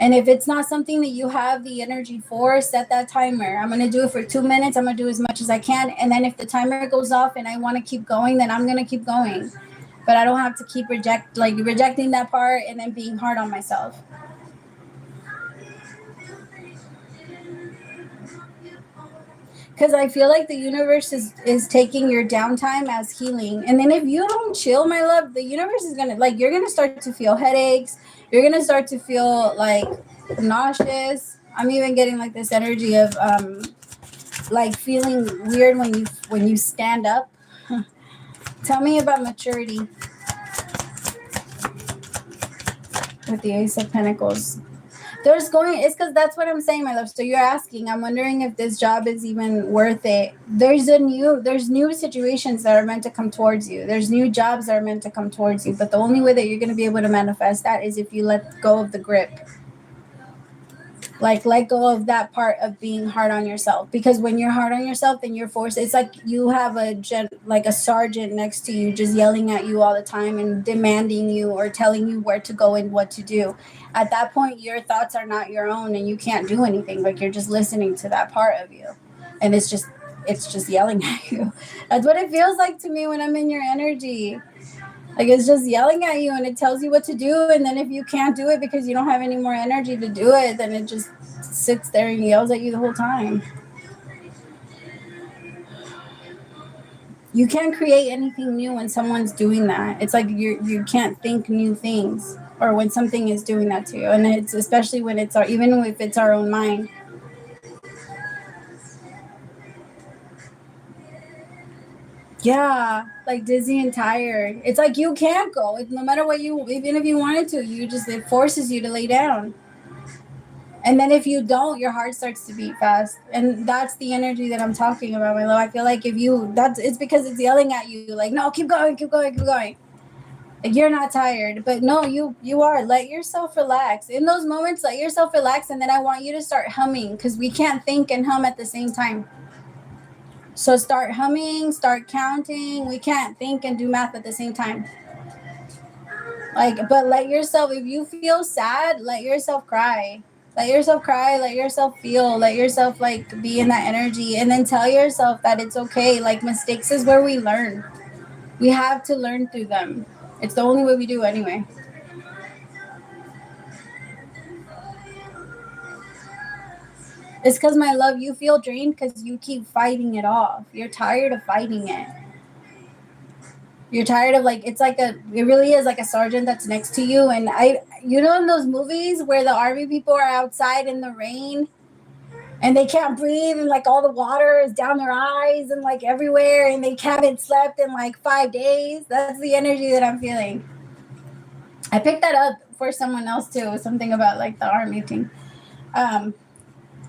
And if it's not something that you have the energy for, set that timer. I'm going to do it for 2 minutes. I'm going to do as much as I can. And then if the timer goes off and I want to keep going, then I'm going to keep going. But I don't have to keep rejecting that part and then being hard on myself. Because I feel like the universe is taking your downtime as healing. And then if you don't chill, my love, the universe is going to, like, you're going to start to feel headaches. You're going to start to feel, like, nauseous. I'm even getting, like, this energy of, like, feeling weird when you stand up. Tell me about maturity with the Ace of Pentacles. It's because that's what I'm saying, my love. So you're asking, I'm wondering if this job is even worth it. There's new situations that are meant to come towards you. There's new jobs that are meant to come towards you. But the only way that you're going to be able to manifest that is if you let go of the grip. Like, let go of that part of being hard on yourself. Because when you're hard on yourself, then you're forced. It's like you have a sergeant next to you just yelling at you all the time and demanding you or telling you where to go and what to do. At that point, your thoughts are not your own and you can't do anything. Like, you're just listening to that part of you. And it's just yelling at you. That's what it feels like to me when I'm in your energy. Like, it's just yelling at you and it tells you what to do. And then if you can't do it because you don't have any more energy to do it, then it just sits there and yells at you the whole time. You can't create anything new when someone's doing that. It's like you can't think new things, or when something is doing that to you. And it's especially when even if it's our own mind. Yeah, like dizzy and tired. It's like you can't go. No matter what even if you wanted to, it forces you to lay down. And then if you don't, your heart starts to beat fast. And that's the energy that I'm talking about, my love. I feel like it's because it's yelling at you, like, no, keep going, keep going, keep going. Like, you're not tired. But no, you are. Let yourself relax. In those moments, let yourself relax. And then I want you to start humming, because we can't think and hum at the same time. So start humming, start counting. We can't think and do math at the same time. Like, but let yourself, if you feel sad, let yourself cry. Let yourself cry, let yourself feel, let yourself like be in that energy, and then tell yourself that it's okay. Like, mistakes is where we learn. We have to learn through them. It's the only way we do anyway. It's because, my love, you feel drained because you keep fighting it off. You're tired of fighting it. You're tired of, like, it really is like a sergeant that's next to you. And in those movies where the army people are outside in the rain and they can't breathe and like all the water is down their eyes and like everywhere, and they haven't slept in like 5 days. That's the energy that I'm feeling. I picked that up for someone else too, something about like the army thing.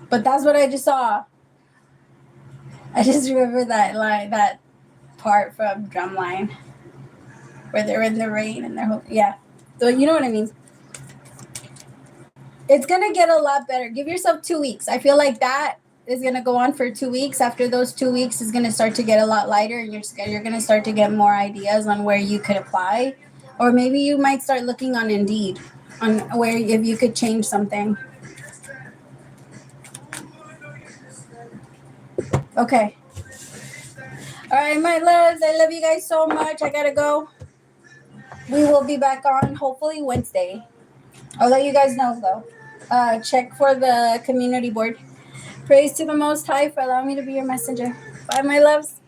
But that's what I just saw. I just remember that part from Drumline where they're in the rain and they're yeah. So you know what I mean. It's gonna get a lot better. Give yourself 2 weeks. I feel like that is gonna go on for 2 weeks. After those 2 weeks, is gonna start to get a lot lighter, and you're gonna start to get more ideas on where you could apply, or maybe you might start looking on Indeed on where if you could change something. Okay. All right, my loves. I love you guys so much. I gotta go. We will be back on hopefully Wednesday. I'll let you guys know though. Check for the community board. Praise to the Most High for allowing me to be your messenger. Bye, my loves.